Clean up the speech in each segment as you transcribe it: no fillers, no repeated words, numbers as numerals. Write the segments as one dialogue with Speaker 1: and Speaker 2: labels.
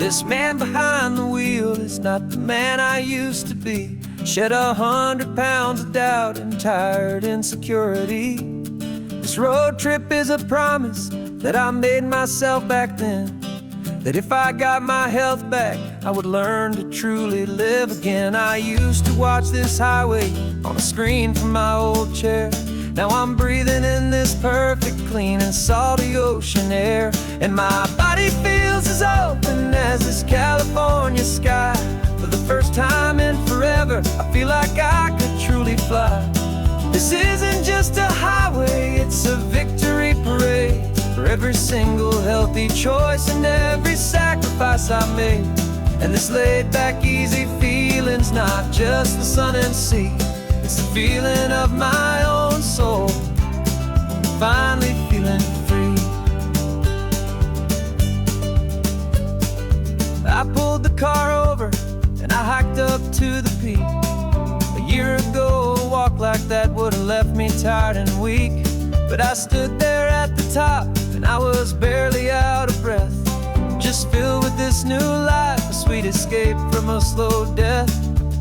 Speaker 1: This man behind the wheel is not the man I used to be. Shed 100 pounds of doubt and tired insecurity. This road trip is a promise that I made myself back then, that if I got my health back, I would learn to truly live again. I used to watch this highway on a screen from my old chair. Now I'm breathing in this perfect, clean and salty ocean air. And my body feels as open as this California sky. For the first time in forever, I feel like I could truly fly. This isn't just a highway, it's a victory parade. For every single healthy choice and every sacrifice I made. And this laid back easy feeling's not just the sun and sea, it's the feeling of my own soul, finally feeling free. I pulled the car over and I hiked up to the peak. A year ago, a walk like that would have left me tired and weak. But I stood there at the top and I was barely out of breath, just filled with this new life, a sweet escape from a slow death.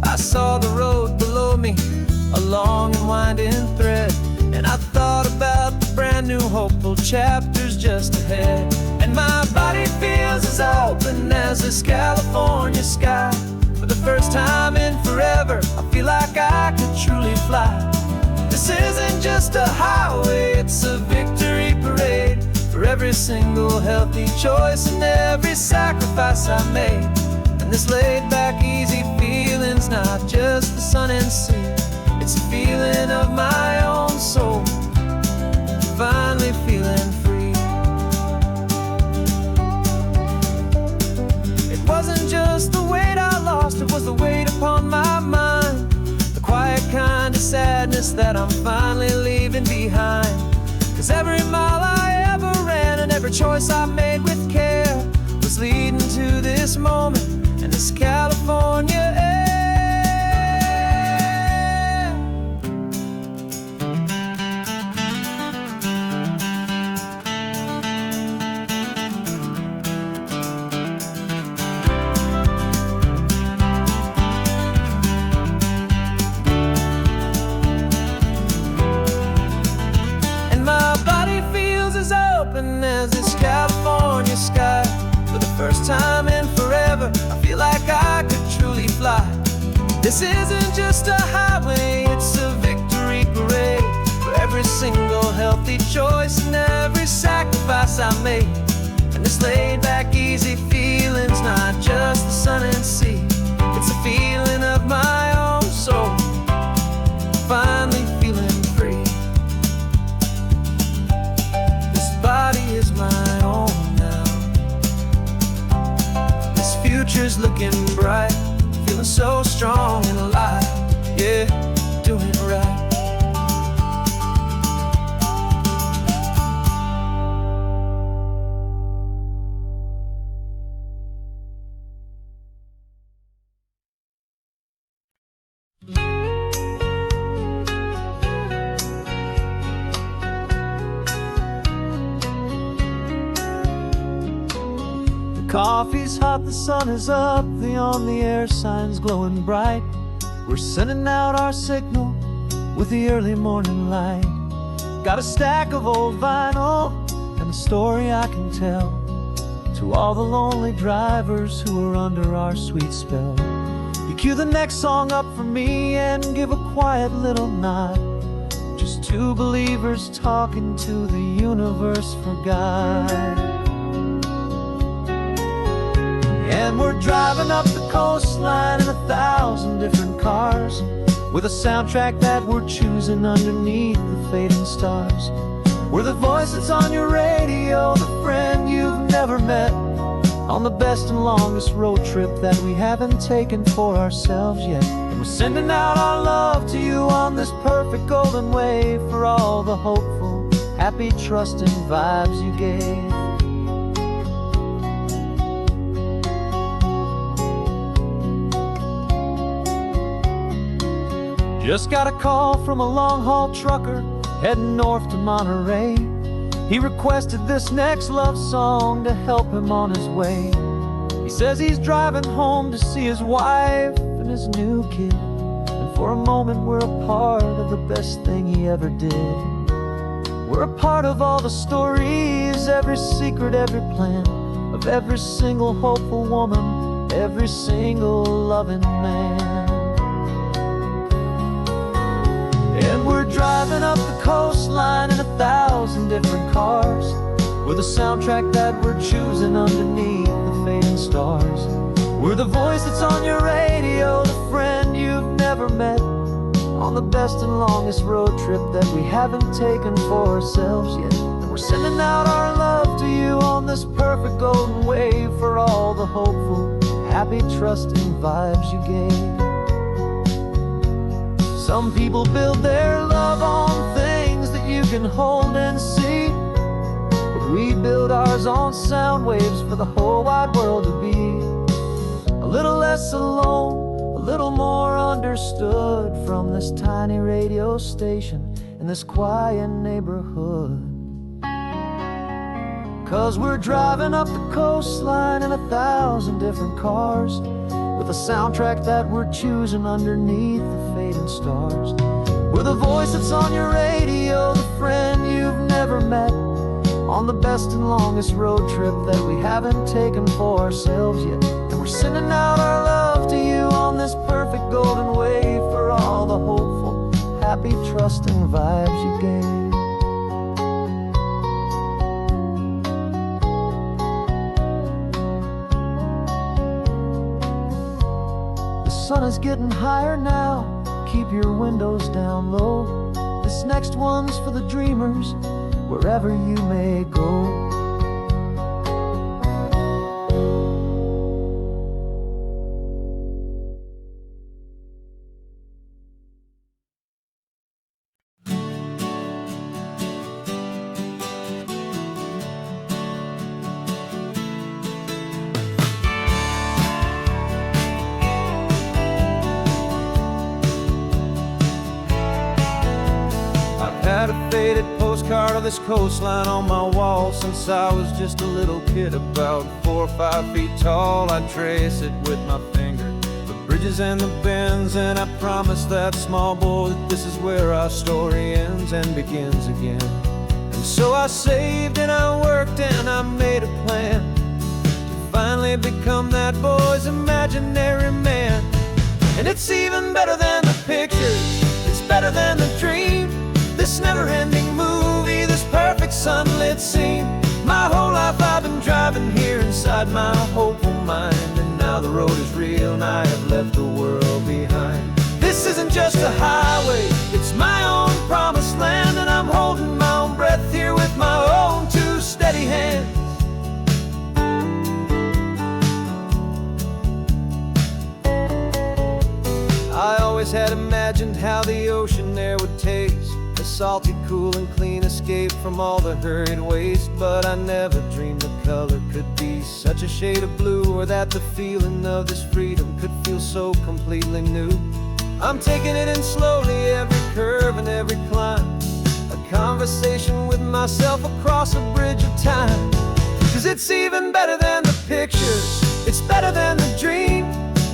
Speaker 1: I saw the road below me, a long and winding thread, and I thought about the brand new hopeful chapters just ahead. And my body feels as open as this California sky. For the first time in forever, I feel like I could truly fly. This isn't just a highway, it's a victory parade. For every single healthy choice and every sacrifice I made. And this laid back easy feeling's not just the sun and sea, it's a feeling of my own soul, finally feeling free. It wasn't just the weight I lost, it was the weight upon my mind. The quiet kind of sadness that I'm finally leaving behind. Cause every mile I ever ran and every choice I made with care was leading to this moment and this California air. As this California sky. For the first time in forever, I feel like I could truly fly. This isn't just a highway, it's a victory parade. For every single healthy choice and every sacrifice I made. And this laid back easy feeling's not just the sun and sea, it's a feeling of my own soul, finally feeling free. Body is my own now. This future's looking bright, feeling so strong and alive. Yeah, doing it right. Coffee's hot, the sun is up, the on-the-air sign's glowing bright. We're sending out our signal with the early morning light. Got a stack of old vinyl and a story I can tell to all the lonely drivers who are under our sweet spell. You cue the next song up for me and give a quiet little nod. Just two believers talking to the universe for God. And we're driving up the coastline in 1,000 different cars, with a soundtrack that we're choosing underneath the fading stars. We're the voice that's on your radio, the friend you've never met, on the best and longest road trip that we haven't taken for ourselves yet. And we're sending out our love to you on this perfect golden wave, for all the hopeful, happy, trusting vibes you gave. Just got a call from a long-haul trucker heading north to Monterey. He requested this next love song to help him on his way. He says he's driving home to see his wife and his new kid, and for a moment we're a part of the best thing he ever did. We're a part of all the stories, every secret, every plan, of every single hopeful woman, every single loving man. And we're driving up the coastline in 1,000 different cars. We're the soundtrack that we're choosing underneath the fading stars. We're the voice that's on your radio, the friend you've never met, on the best and longest road trip that we haven't taken for ourselves yet. And we're sending out our love to you on this perfect golden wave, for all the hopeful, happy, trusting vibes you gave. Some people build their love on things that you can hold and see, but we build ours on sound waves for the whole wide world to be a little less alone, a little more understood, from this tiny radio station in this quiet neighborhood. 'Cause we're driving up the coastline in 1,000 different cars, with a soundtrack that we're choosing underneath the fading stars. We're the voice that's on your radio, the friend you've never met, on the best and longest road trip that we haven't taken for ourselves yet. And we're sending out our love to you on this perfect golden wave, for all the hopeful, happy, trusting vibes you gave. The sun is getting higher now, keep your windows down low. This next one's for the dreamers, wherever you may go. Had a faded postcard of this coastline on my wall since I was just a little kid, about 4 or 5 feet tall. I'd trace it with my finger, the bridges and the bends, and I promised that small boy that this is where our story ends and begins again. And so I saved and I worked and I made a plan to finally become that boy's imaginary man. And it's even better than the pictures, it's better than the dream, this never-ending movie, this perfect sunlit scene. My whole life I've been driving here inside my hopeful mind, and now the road is real and I have left the world behind. This isn't just a highway, it's my own promised land, and I'm holding my own breath here with my own 2 steady hands. I always had imagined how the ocean there would taste, a salty, cool and clean escape from all the hurried waste. But I never dreamed the color could be such a shade of blue, or that the feeling of this freedom could feel so completely new. I'm taking it in slowly, every curve and every climb, a conversation with myself across a bridge of time. 'Cause it's even better than the pictures, it's better than the dream,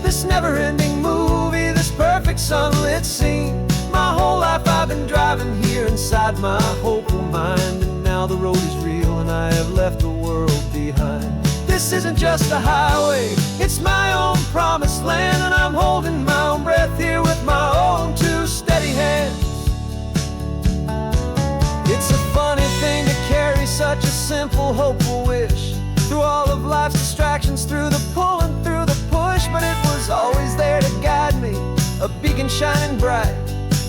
Speaker 1: this never-ending movie, this perfect sunlit scene. My whole life I've been driving here inside my hopeful mind, and now the road is real and I have left the world behind. This isn't just a highway, it's my own promised land, and I'm holding my own breath here with my own 2 steady hands. It's a funny thing to carry such a simple, hopeful wish through all of life's distractions, through the pull and through the push, but it was always there to guide me, a beacon shining bright,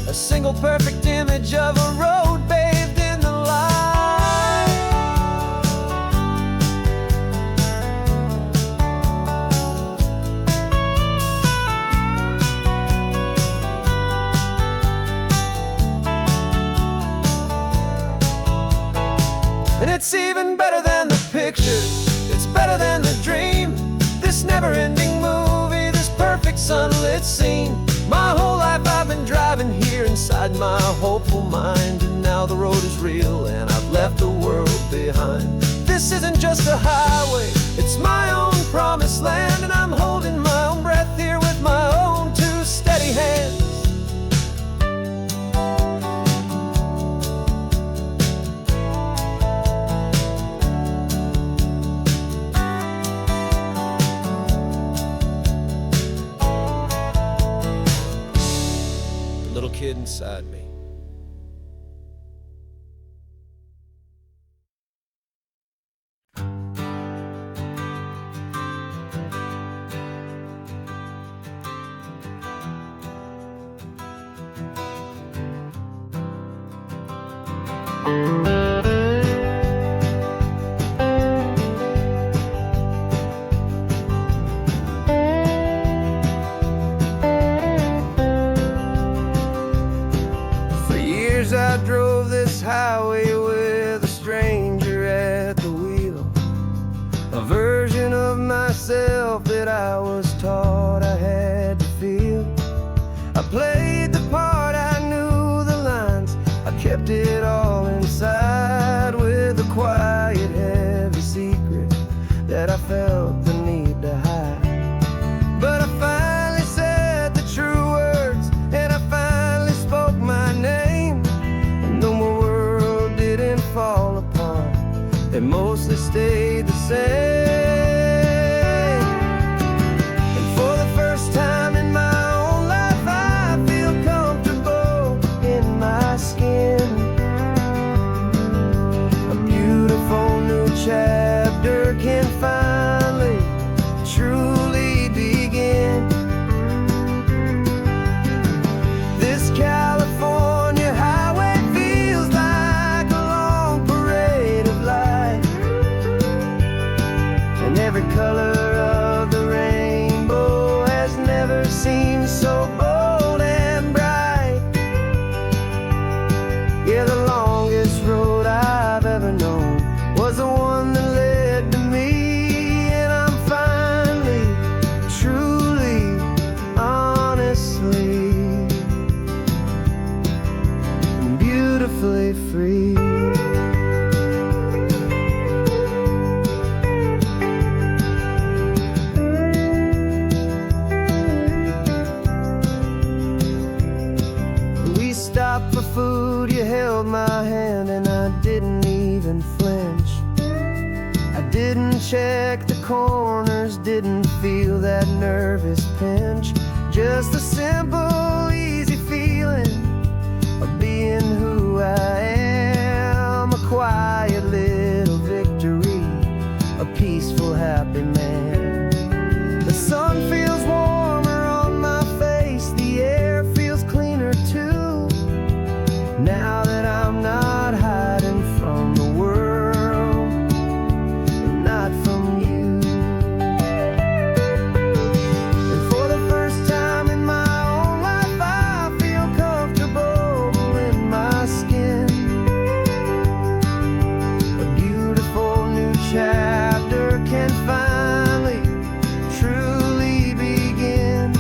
Speaker 1: a single perfect image of a road bathed in the light. And it's even better than the pictures, it's better than the dream, this never-ending movie, this perfect sunlit scene. My whole life I've been driving here inside my hopeful mind, and now the road is real and I've left the world behind. This isn't just a highway, it's my own promised land, and I'm holding my own breath here with my own two steady hands. The little kid inside me. For years I drove this highway with a stranger at the wheel, a version of myself that I was taught I had to feel. I played the part, I knew the lines, I kept it all inside with a quiet, heavy secret that I felt the need to hide. But I finally said the true words, and I finally spoke my name, and though my world didn't fall apart, it mostly stayed the same. And for the first time in my own life, I feel comfortable in my skin. A beautiful new chapter can finally truly begin. This California highway feels like a long parade of light, and every color of the rainbow has never seemed so bold and bright. Yeah, the longest road I've ever known was the one that led to me, and I'm finally, truly, honestly, beautifully free. We stopped for food, you held my hand, and I didn't even flinch. I didn't check the corners, didn't feel that nervous pinch. Just a simple, easy feeling of being who I am. A quiet little victory, a peaceful, happy man. The sun feels warmer on my face, the air feels cleaner too, now that I'm not hiding from the world and not from you. And for the first time in my own life, I feel comfortable in my skin. A beautiful new chapter can finally truly begin.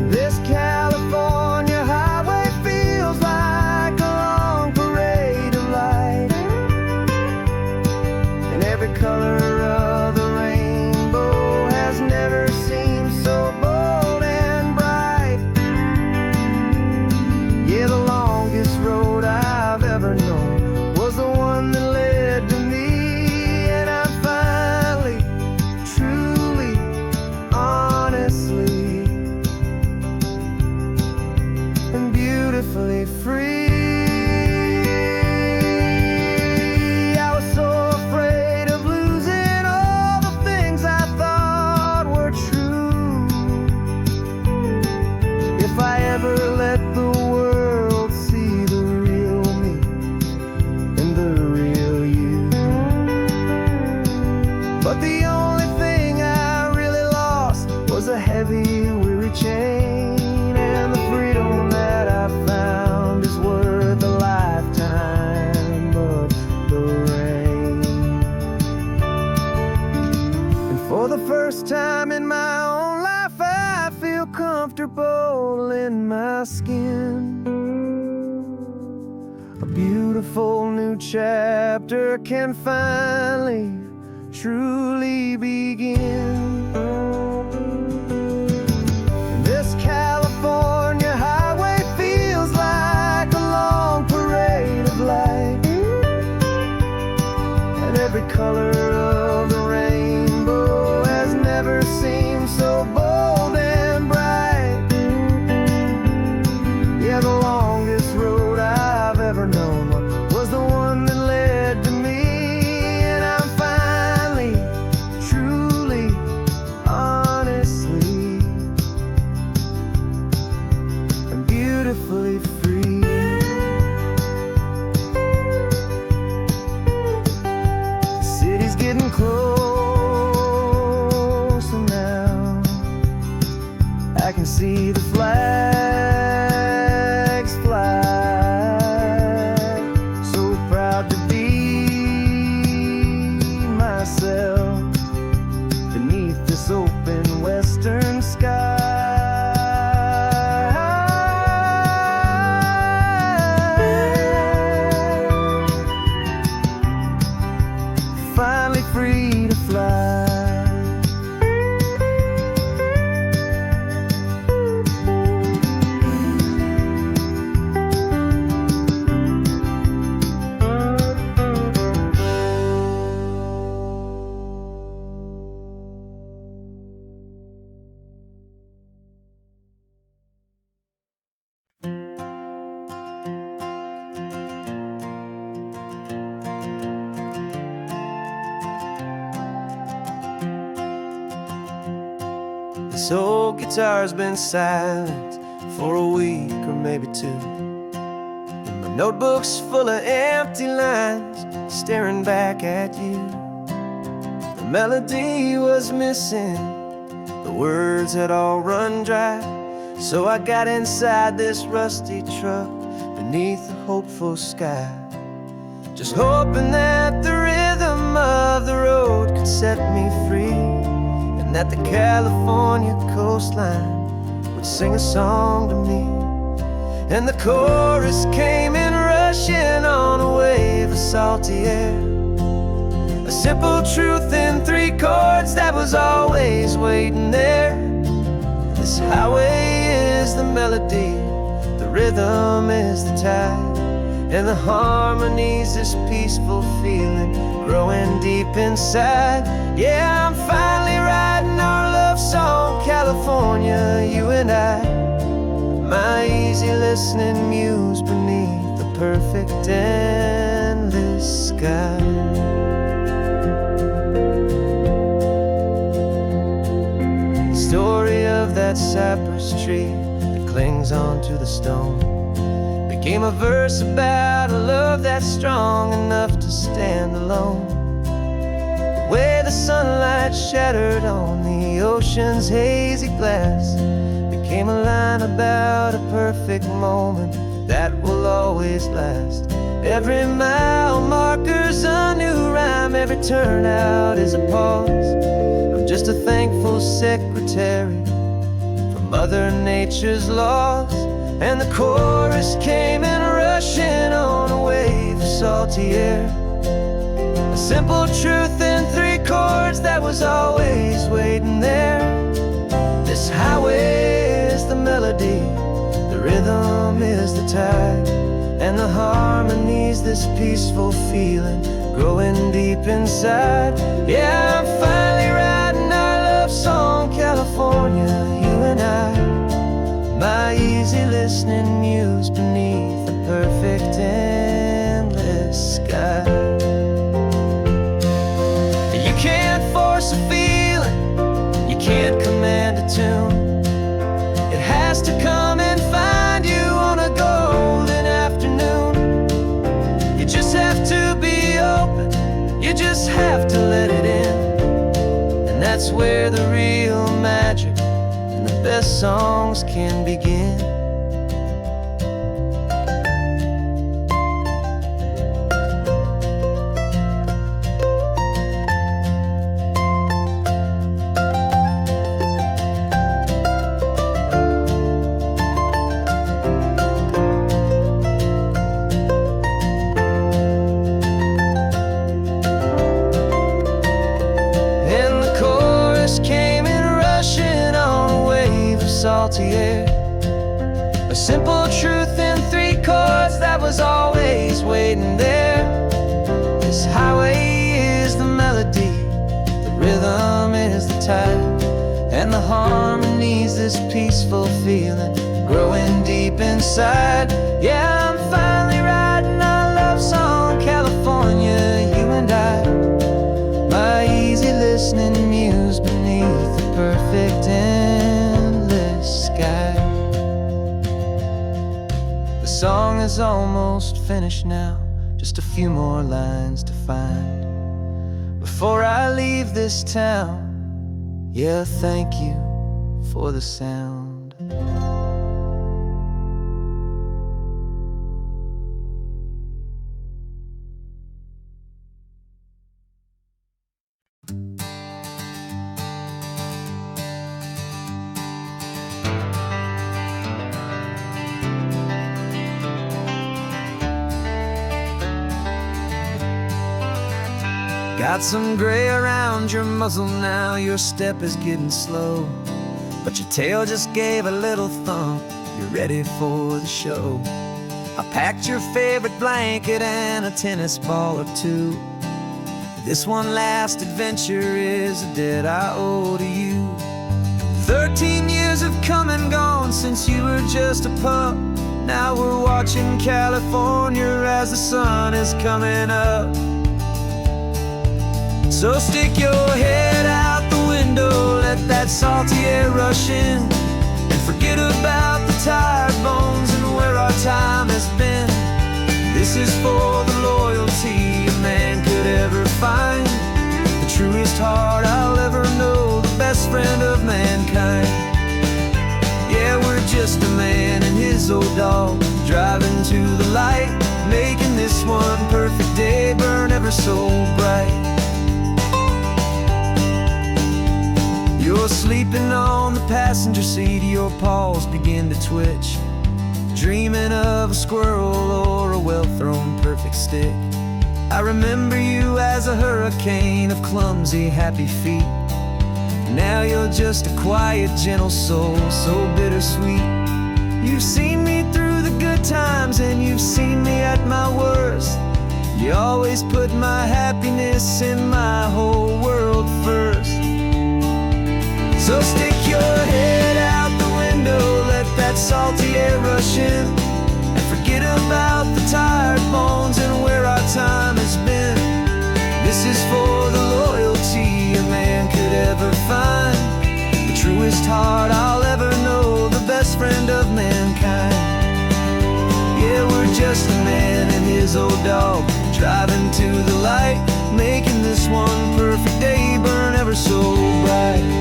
Speaker 1: This California highway feels like a long parade of light, and every color of the rainbow has never seemed so bold and bright. Yeah, the longest road I've ever known was the one that led to me, and I'm finally, truly, honestly, and beautifully free. I was so afraid of losing all the things I thought were true. If I ever let the world see the real me and the real you. But the only thing I really lost was a heavy, weary chain, and the freedom that I found is worth a lifetime of the rain. And for the first time in my own life, I feel comfortable in my skin. A beautiful new new chapter can finally, truly begin. This California highway feels like a long parade of light, and every color of the rainbow has never seemed so bold and bright. Yeah, the longest road I've ever known was the one that led to me, and I'm finally, truly, honestly, and beautifully free. The city's getting closer now. I can see the flags fly. So proud to be myself beneath this open western sky. Finally free to fly. This old guitar's been silent for a week or maybe two, and my notebook's full of empty lines staring back at you. The melody was missing, the words had all run dry, so I got inside this rusty truck beneath a hopeful sky, just hoping that the rhythm of the road could set me free, and that the California coastline would sing a song to me. And the chorus came in rushing on a wave of salty air, a simple truth in 3 chords that was always waiting there. This highway is the melody, the rhythm is the tide, and the harmony's this peaceful feeling growing deep inside. Yeah, I'm finally writing our love song, California, you and I, my easy listening muse beneath the perfect endless sky. The story of that cypress tree that clings onto the stone became a verse about a love that's strong enough to stand alone. The way the sunlight shattered on the ocean's hazy glass became a line about a perfect moment that will always last. Every mile marker's a new rhyme, every turnout is a pause. I'm just a thankful secretary for Mother Nature's laws. And the chorus came in rushing on a wave of salty air, a simple truth in 3 chords that was always waiting there. This highway is the melody, the rhythm is the tide, and the harmony's this peaceful feeling growing deep inside. Yeah, I'm finally writing our love song, California, you and I, my easy listening muse beneath the perfect endless sky. You can't force a feeling, you can't command a tune. It has to come and find you on a golden afternoon. You just have to be open, you just have to let it in, and that's where the real magic and the best songs can begin. salty air. A simple truth in 3 chords that was always waiting there. This highway is the melody, the rhythm is the tide, and the harmony's this peaceful feeling growing deep inside. Yeah, I'm finally writing our love song, California, you and I. My easy listening muse beneath the perfect endless sky. The song is almost finished now, just a few more lines to find before I leave this town. Yeah, thank you for the sound. Got some gray around your muzzle now, your step is getting slow, but your tail just gave a little thump, you're ready for the show. I packed your favorite blanket and a tennis ball or two. This one last adventure is a debt I owe to you. 13 years have come and gone since you were just a pup. Now we're watching California as the sun is coming up. So stick your head out the window, let that salty air rush in, and forget about the tired bones and where our time has been. This is for the loyalty a man could ever find, the truest heart I'll ever know, the best friend of mankind. Yeah, we're just a man and his old dog, driving to the light, making this one perfect day burn ever so bright. You're sleeping on the passenger seat, your paws begin to twitch, dreaming of a squirrel or a well-thrown perfect stick. I remember you as a hurricane of clumsy, happy feet. Now you're just a quiet, gentle soul, so bittersweet. You've seen me through the good times and you've seen me at my worst. You always put my happiness in my whole world first. So stick your head out the window, let that salty air rush in, and forget about the tired bones and where our time has been. This is for the loyalty a man could ever find, the truest heart I'll ever know, the best friend of mankind. Yeah, we're just a man and his old dog, driving to the light, making this one perfect day burn ever so bright.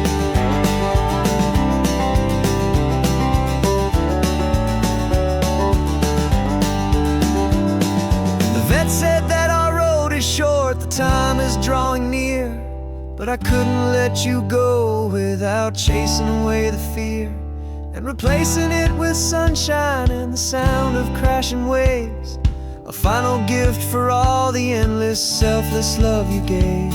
Speaker 1: Said that our road is short, the time is drawing near, but I couldn't let you go without chasing away the fear and replacing it with sunshine and the sound of crashing waves, a final gift for all the endless, selfless love you gave.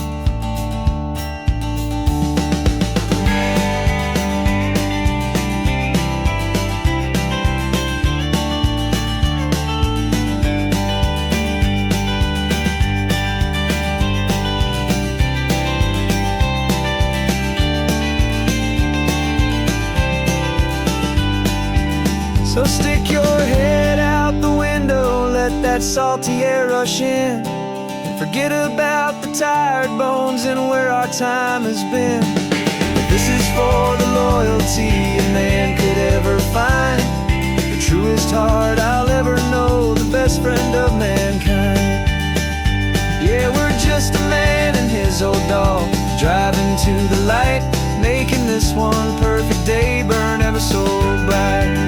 Speaker 1: So stick your head out the window, let that salty air rush in, and forget about the tired bones and where our time has been. This is for the loyalty a man could ever find, the truest heart I'll ever know, the best friend of mankind. Yeah, we're just a man and his old dog, driving to the light, making this one perfect day burn ever so bright.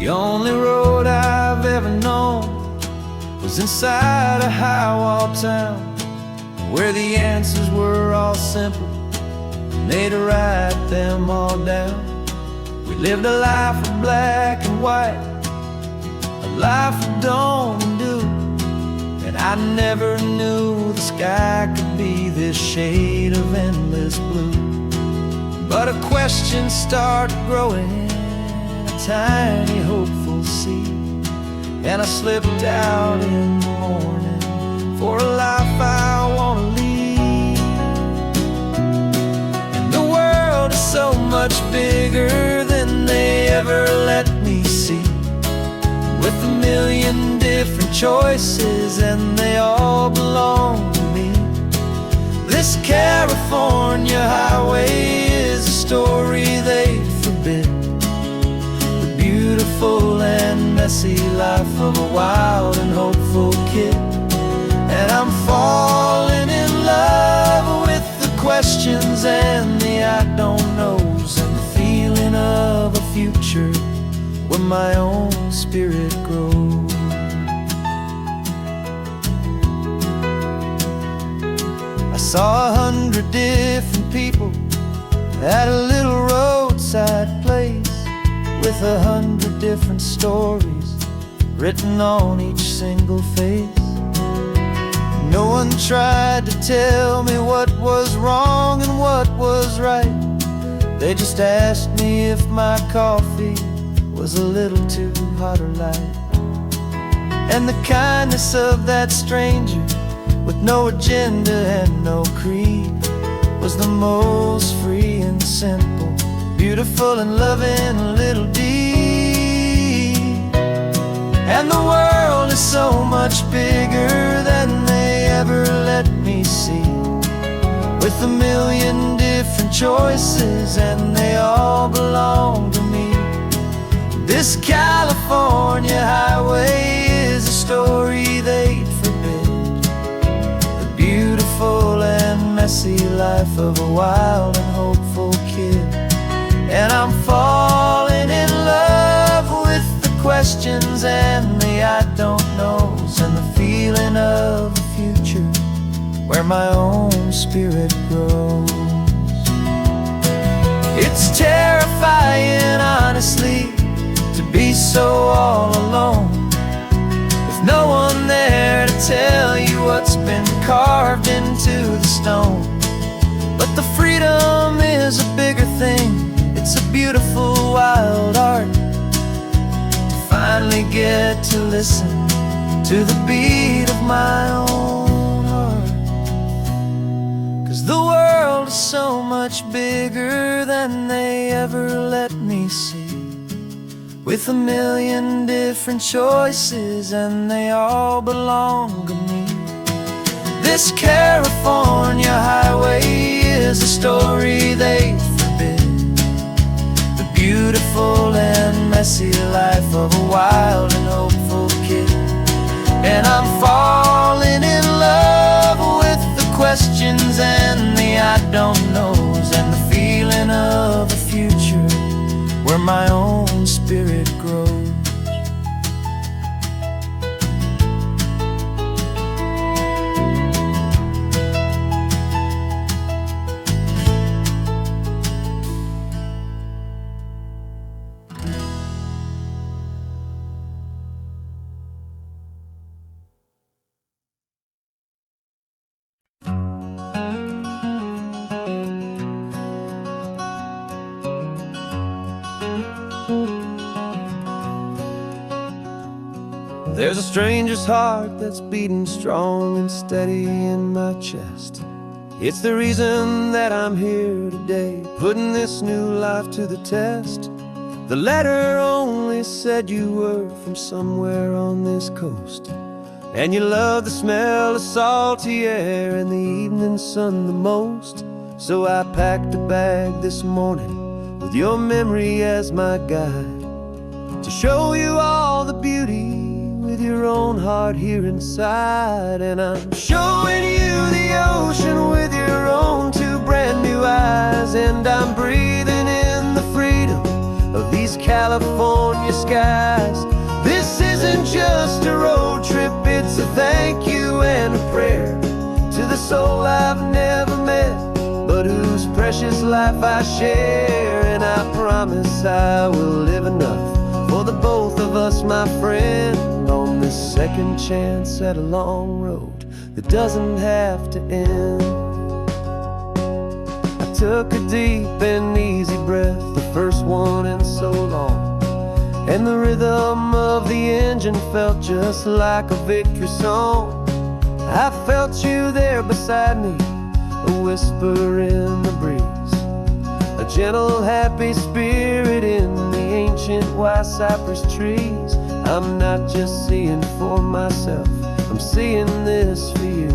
Speaker 1: The only road I've ever known was inside a high-wall town where the answers were all simple, and they'd write them all down. We lived a life of black and white, a life of dawn and dew, and I never knew the sky could be this shade of endless blue. But a question started growing, a tiny hopeful seed, and I slipped out in the morning for a life I want to lead. And the world is so much bigger than they ever let me see, with a million different choices and they all belong to me. This California highway is a story they forbid, the beautiful and messy life of a wild and hopeful kid. And I'm falling in love with the questions and the I don't knows, and the feeling of a future where my own spirit grows. I saw 100 different people at a little roadside place, with 100 different stories written on each single face. No one tried to tell me what was wrong and what was right. They just asked me if my coffee was a little too hot or light. And the kindness of that stranger, with no agenda and no creed, was the most free and simple, beautiful and loving little deed. And the world is so much bigger than they ever let me see, with a million different choices and they all belong to me. This California highway is a story they'd forbid, the beautiful and messy life of a wild and hopeful kid. And I'm falling in love with the questions and the I don't knows, and the feeling of a future where my own spirit grows. It's terrifying, honestly, to be so all alone, with no one there to tell you what's been carved into the stone. But the freedom is a bigger thing, it's a beautiful wild art, to finally get to listen to the beat of my own heart. 'Cause the world is so much bigger than they ever let me see, with a million different choices and they all belong to me. This California highway is a story they forbid, the beautiful and messy life of a wild and hopeful kid. And I'm falling in love with the questions and the I don't knows, and the feeling of a future where my own spirit grows. There's a stranger's heart that's beating strong and steady in my chest. It's the reason that I'm here today, putting this new life to the test. The letter only said you were from somewhere on this coast, and you love the smell of salty air and the evening sun the most. So I packed a bag this morning with your memory as my guide, to show you all the beauty with your own heart here inside. And I'm showing you the ocean with your own two brand new eyes, and I'm breathing in the freedom of these California skies. This isn't just a road trip, it's It's a thank you and a prayer to the soul I've never met, but whose precious life I share. And I promise I will live enough for the both of us, my friend, on this second chance at a long road that doesn't have to end. I took a deep and easy breath, the first one in so long, and the rhythm of the engine felt just like a victory song. I felt you there beside me, a whisper in the breeze, a gentle happy spirit in the ancient white cypress trees. I'm not just seeing for myself, I'm seeing this for you,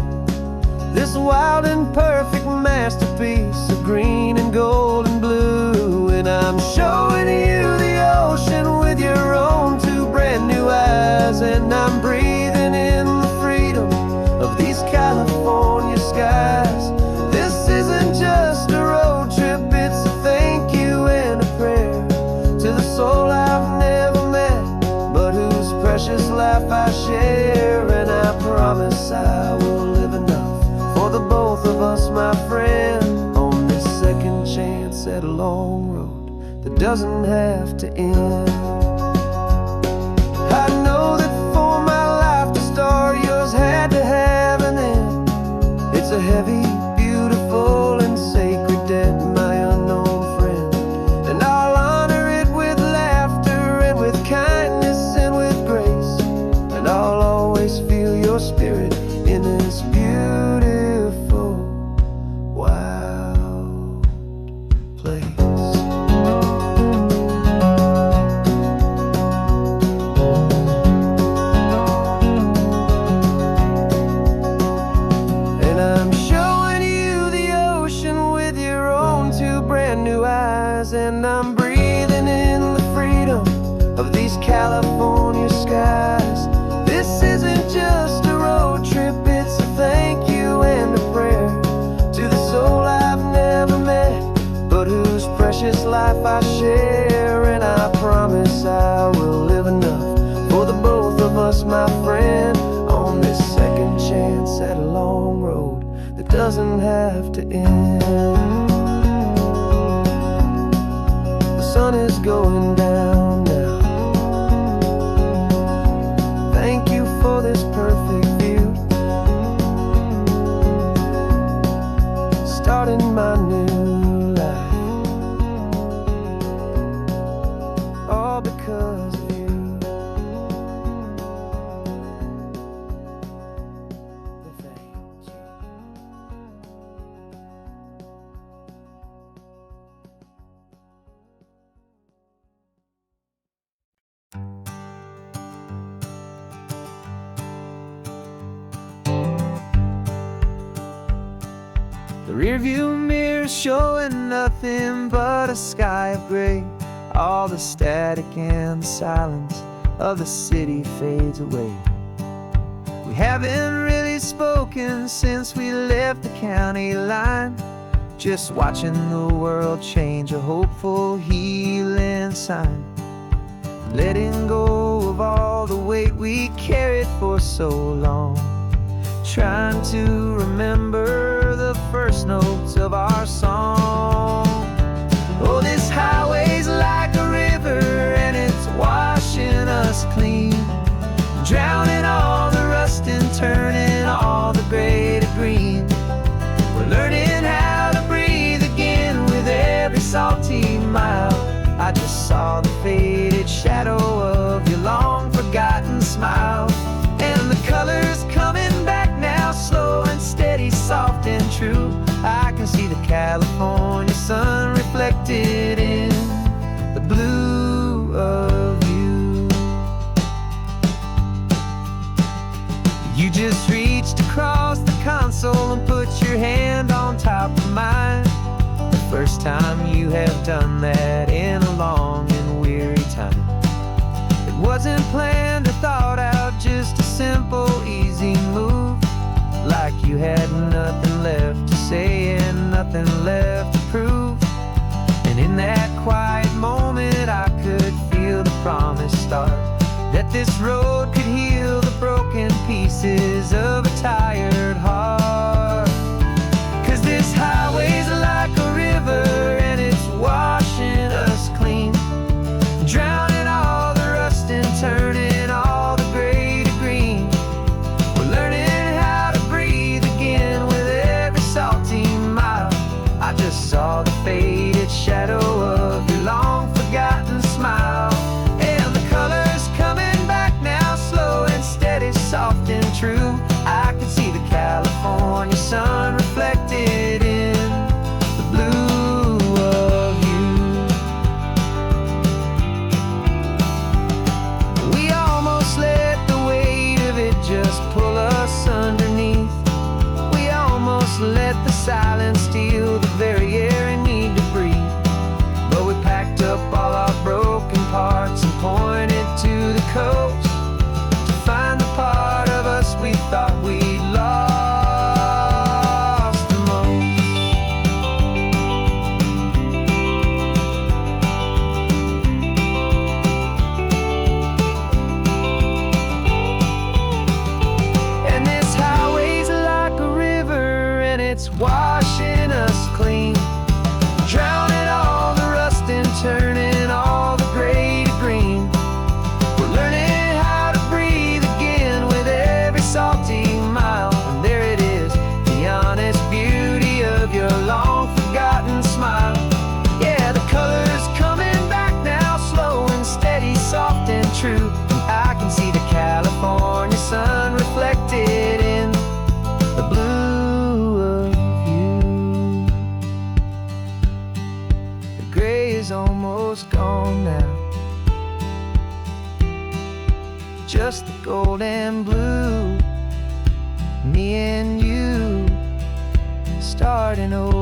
Speaker 1: this wild and perfect masterpiece of green and gold and blue. And I'm showing you the ocean with your own two brand new eyes, and I'm breathing in the freedom of these California skies. This isn't just a road trip, it's a thank you and a prayer to the soul I've never met, but whose precious life I share. And I promise I will live enough for the both of us, my friend, on this second chance at a long road that doesn't have to end. I know that for my life to start, yours had to have an end. It's a heavy, beautiful, and sacred debt, my unknown friend, and I'll honor it with laughter and with kindness and with grace, and I'll always feel your spirit in this beautiful, wild place. And I'm showing you the ocean with your own two brand new eyes, and I'm breathing in the freedom of these California skies. This isn't just a road trip, it's a thank you and a prayer to the soul I've never met, but whose precious life I share. And I promise I will live enough for the both of us, my friend, on this second chance at a long road that doesn't have to end. The sun is going down now. Thank you for this perfect view, starting my new life, all because of you. Thank you. The rearview mirror showing nothing but a sky of gray. All the static and the silence of the city fades away. We haven't really spoken since we left the county line, just watching the world change, a hopeful healing sign. Letting go of all the weight we carried for so long, trying to remember the first notes of our song. Oh, this highway's like a river and it's washing us clean, drowning all the rust and turning all the gray to green. We're learning how to breathe again with every salty mile. I just saw the faded shadow of your long forgotten smile, and the colors coming back now, slow and steady, soft and true. I can see the California sun reflected in the blue of you. You just reached across the console and put your hand on top of mine. The first time you have done that in a long and weary time. It wasn't planned or thought out, just a simple, easy move. Like you had nothing left to say and nothing left to prove. And in that quiet moment I could feel the promise start, that this road could heal the broken pieces of a tired heart. 'Cause this highway's like a river and it's washing us clean, drowning all the rust and turning all the gray to green. We're learning how to breathe again with every salty mile. I just saw the faded shadow of your long forgotten smile, and the colors coming back now, slow and steady, soft and true. I can see the California sun reflected in the blue of you. We almost let the weight of it just pull us underneath. We almost let the silence steal the very air we need to breathe. But we packed up all our broken parts and pointed to the coast to find the part of us we thought we'd lost the most. And this highway's like a river and it's washing us clean, drowning all the rust and turning all the gray to green. We're learning how to breathe again with every salty mile. And there it is, the honest beauty of your long forgotten smile. Yeah, the colors coming back now, slow and steady, soft and true. I can see the California sun reflected in the blue of you. The gray is almost gone now, just the gold and blue. Me and you starting over.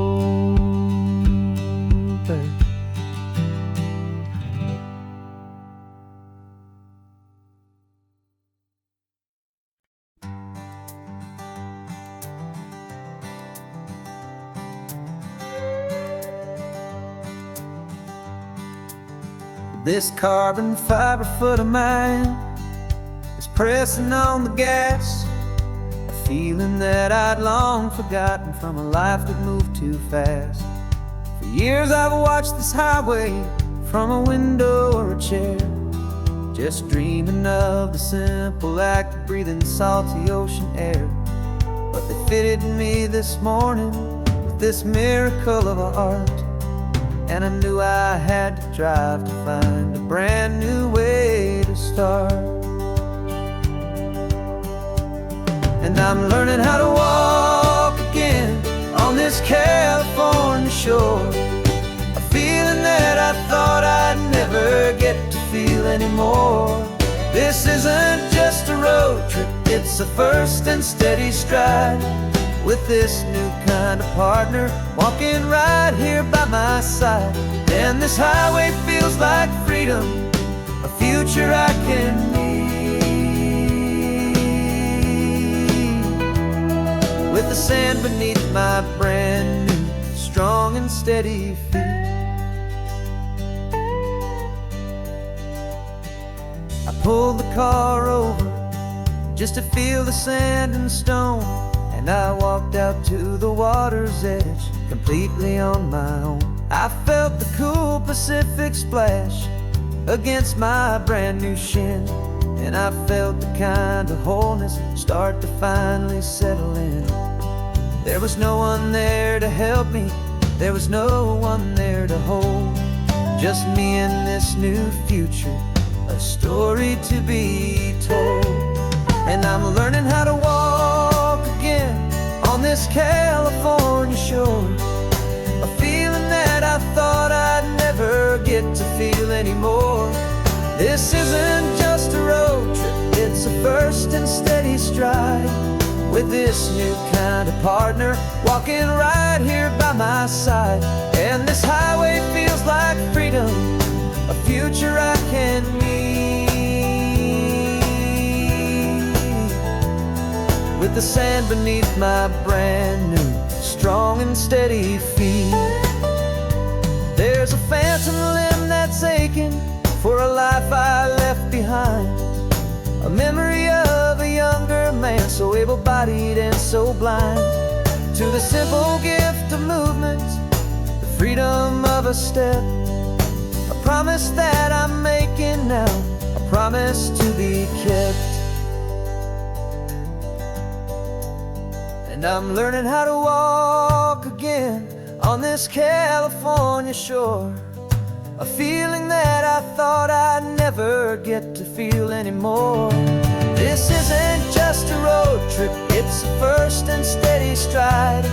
Speaker 1: This carbon fiber foot of mine is pressing on the gas, a feeling that I'd long forgotten from a life that moved too fast. For years I've watched this highway from a window or a chair, just dreaming of the simple act of breathing salty ocean air. But they fitted me this morning with this miracle of art, and I knew I had to drive to find a brand new way to start. And I'm learning how to walk again on this California shore, a feeling that I thought I'd never get to feel anymore. This isn't just a road trip, it's a first and steady stride, with this new kind of partner walking right here by my side. And this highway feels like freedom, a future I can need, with the sand beneath my brand new strong and steady feet. I pulled the car over just to feel the sand and stone, and I walked out to the water's edge completely on my own. I felt the cool Pacific splash against my brand new shin, and I felt the kind of wholeness start to finally settle in. There was no one there to help me, there was no one there to hold, just me and this new future, a story to be told. And I'm learning how to walk again on this California shore, a feeling that I thought I'd never get to feel anymore. This isn't just a road trip, it's a first and steady stride, with this new kind of partner walking right here by my side. And this highway feels like freedom, a future I can need, with the sand beneath my brand new strong and steady feet. There's a phantom limb that's aching for a life I left behind, a memory of a so able-bodied and so blind to the simple gift of movement, the freedom of a step. A promise that I'm making now, a promise to be kept. And I'm learning how to walk again on this California shore, a feeling that I thought I'd never get to feel anymore. This isn't just a road trip, it's a first and steady stride,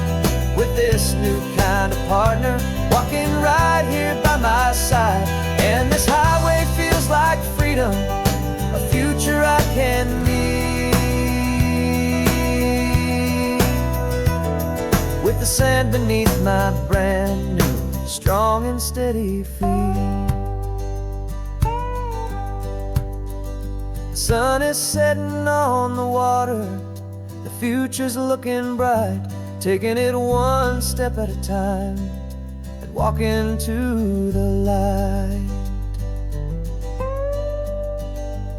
Speaker 1: with this new kind of partner walking right here by my side. And this highway feels like freedom, a future I can meet, with the sand beneath my brand new strong and steady feet. The sun is setting on the water, the future's looking bright, taking it one step at a time and walking to the light.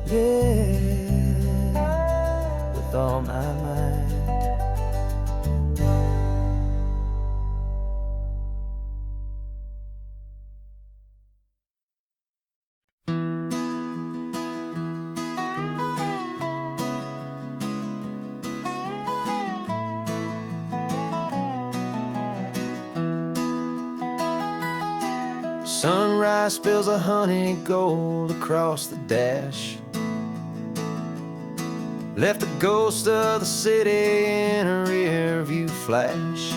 Speaker 1: Yeah, with all my might. Sunrise spills a honey gold across the dash, left the ghost of the city in a rear view flash.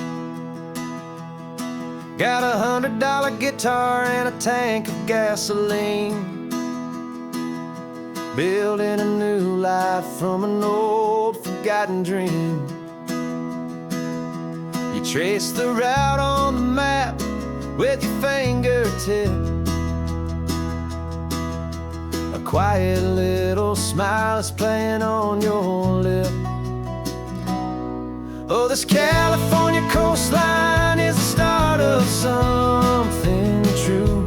Speaker 1: Got a $100 guitar and a tank of gasoline, building a new life from an old forgotten dream. You trace the route on the map with your fingertip, a quiet little smile is playing on your lip. Oh, this California coastline is the start of something true.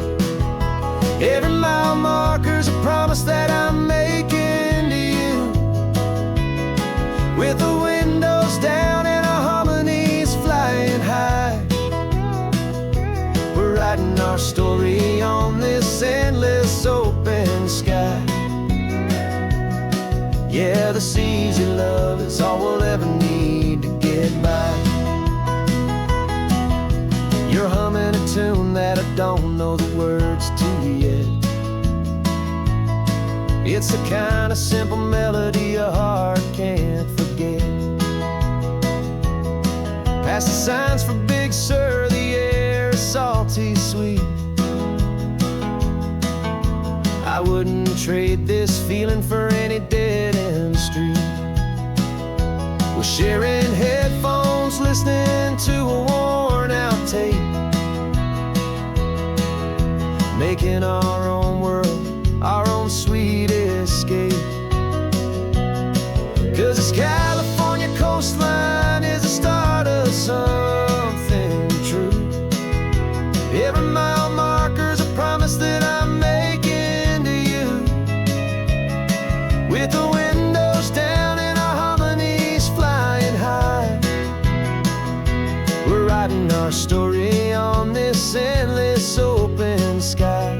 Speaker 1: Every mile marker's a promise that I'm making to you, with the windows down and our harmonies flying high. We're writing our story on this endless open sky. Yeah, this easy love is all we'll ever need to get by. You're humming a tune that I don't know the words to yet. It's the kind of simple melody a heart can't forget. Past the signs for Big Sur, the air is salty sweet. I wouldn't trade this feeling for any dead-end street. We're sharing headphones, listening to a worn-out tape, making our own world, our own sweet escape. 'Cause this California coastline is the start of something true. Every mile marker's a promise that I'm making to you, with the windows down and our harmonies flying high. We're writing our story on this endless open sky.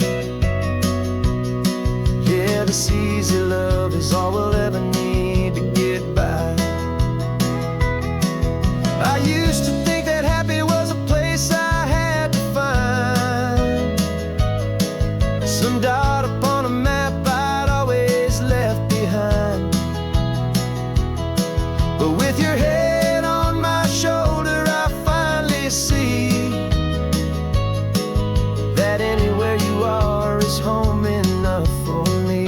Speaker 1: Yeah, this easy love is all we'll ever need to get by. I used to think that happy was a place I had to find, some dot upon a map I'd always left behind. But with your head on my shoulder, I finally see that anywhere you are is home enough for me.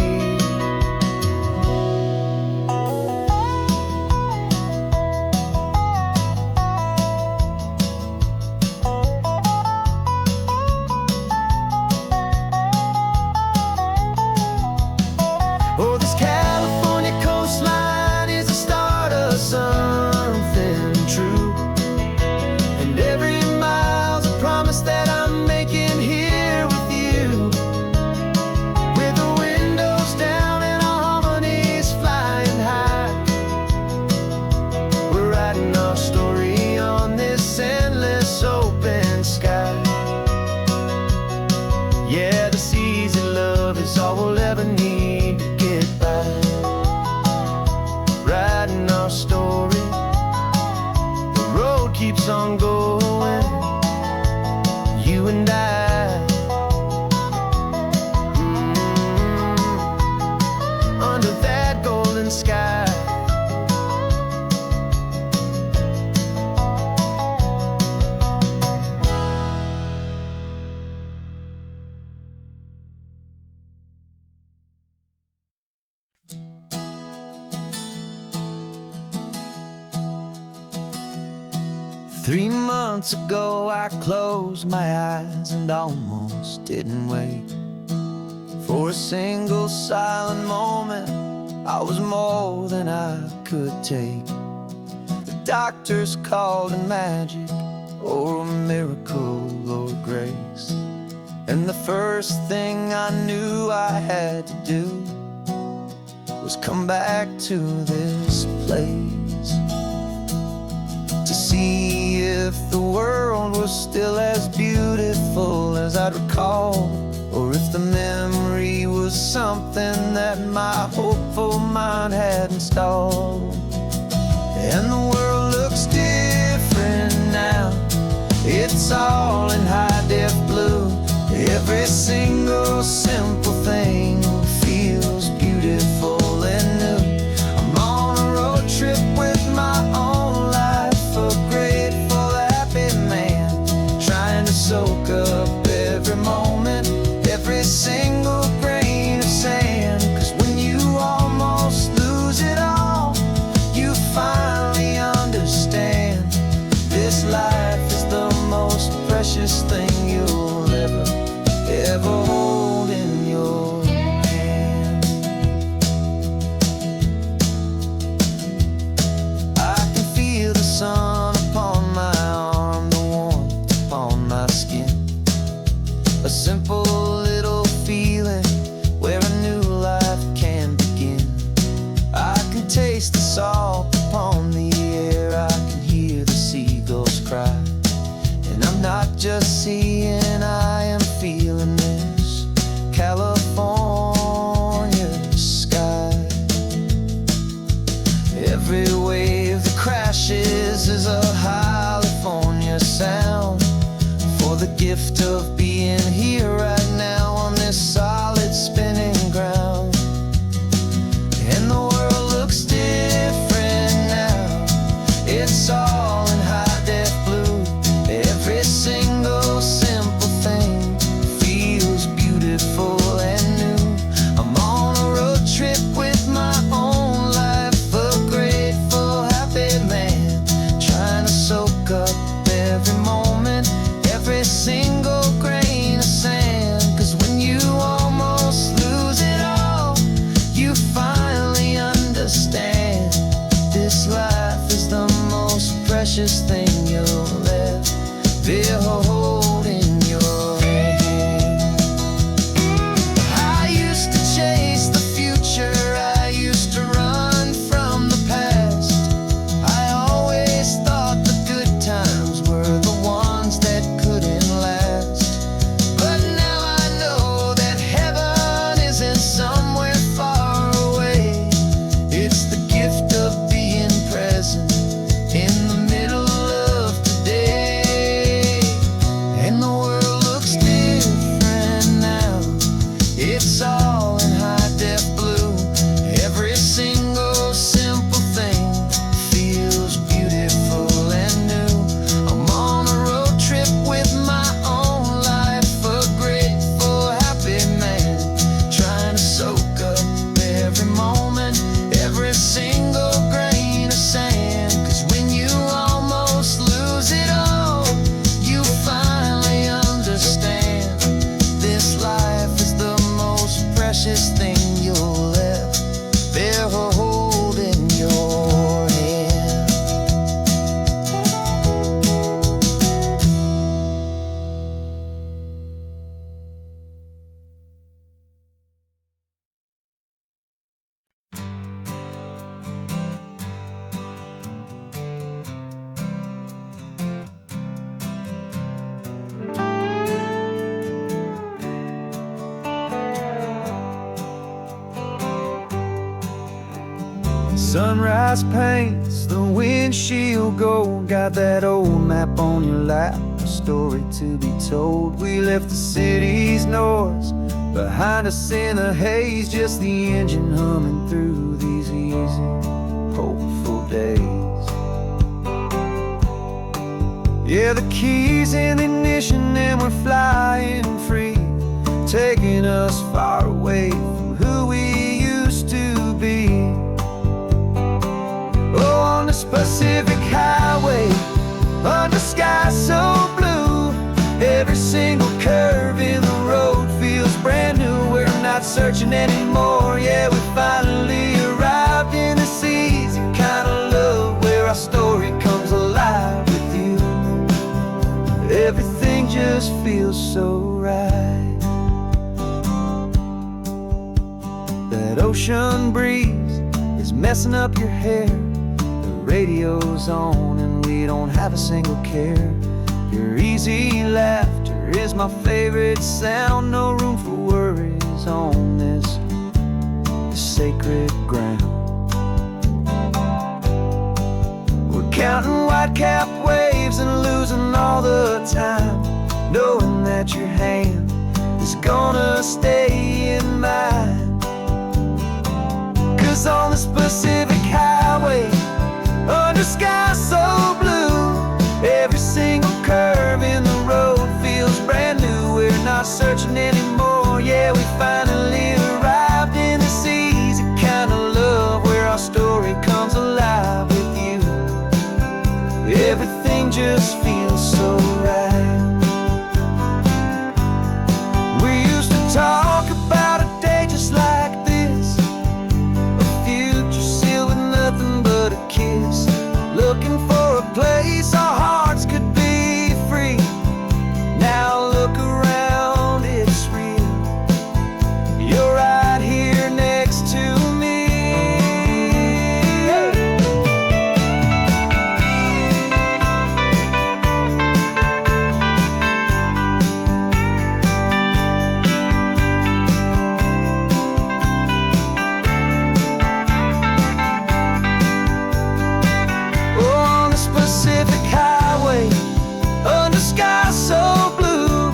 Speaker 1: keeps on going, you and I, under that golden sky. 3 months ago I closed my eyes and almost didn't wake. For a single silent moment I was more than I could take. The doctors called it magic, or a miracle, or grace. And the first thing I knew I had to do was come back to this place, to see if the world was still as beautiful as I'd recall, or if the memory was something that my hopeful mind had installed. And the world looks different now, it's all in high-def blue. Every single simple thing feels beautiful and new. I'm on a road trip with my own life, a grateful, happy man, trying to soak up every moment, every single grain of sand. 'Cause when you almost lose it all, you finally understand this life is the most precious thing you'll ever hold in your hand. I can feel the sun upon my arm, the warmth upon my skin, a simple little feeling where a new life can begin. I can taste the salt upon the air, I can hear the seagulls cry, and I'm not just seeing, I am feeling this California sky. Every wave that crashes is a California sound, for the gift of being here right now on this solid spinning ground. And the world looks different now, it's all in high-def blue. Every single simple thing feels beautiful and new. I'm on a road trip with my own life, a grateful, happy man, trying to soak up every moment, every single grain of sand. 'Cause when you almost lose it all, you finally understand this life is the most precious thing you'll ever hold in your hand. I used to chase the future, I used to run from the past. I always thought the good times were the ones that couldn't last. But now I know that heaven isn't somewhere far away. It's the gift of being present in the middle of today. Sunrise paints the windshield gold. Got that old map on your lap, a story to be told. We left the city's noise behind us in the haze, just the engine humming through these easy, hopeful days. Yeah, the keys in the ignition and we're flying free, taking us far away from who we used to be. Oh, on this Pacific highway, under sky so blue, every single curve in the road feels brand new. We're not searching anymore, yeah, we finally arrived in this easy kind of love, where our story comes alive with you. Everything just feels so right. That ocean breeze is messing up your hair, the radio's on and we don't have a single care. Your easy laughter is my favorite sound, no room for worries on this sacred ground. We're counting white-capped waves and losing all the time, knowing that your hand is gonna stay in mine. 'Cause on this Pacific highway, under sky so blue, every single curve in the road feels brand new. We're not searching anymore, yeah, we finally arrived in this easy kind of love, where our story comes alive with you. Everything just feels so right. We used to talk about a day just like this, a future sealed with nothing but a kiss, looking for a place our hearts could be free. Now look around, it's real. You're right here next to me. Pacific highway, under sky so blue,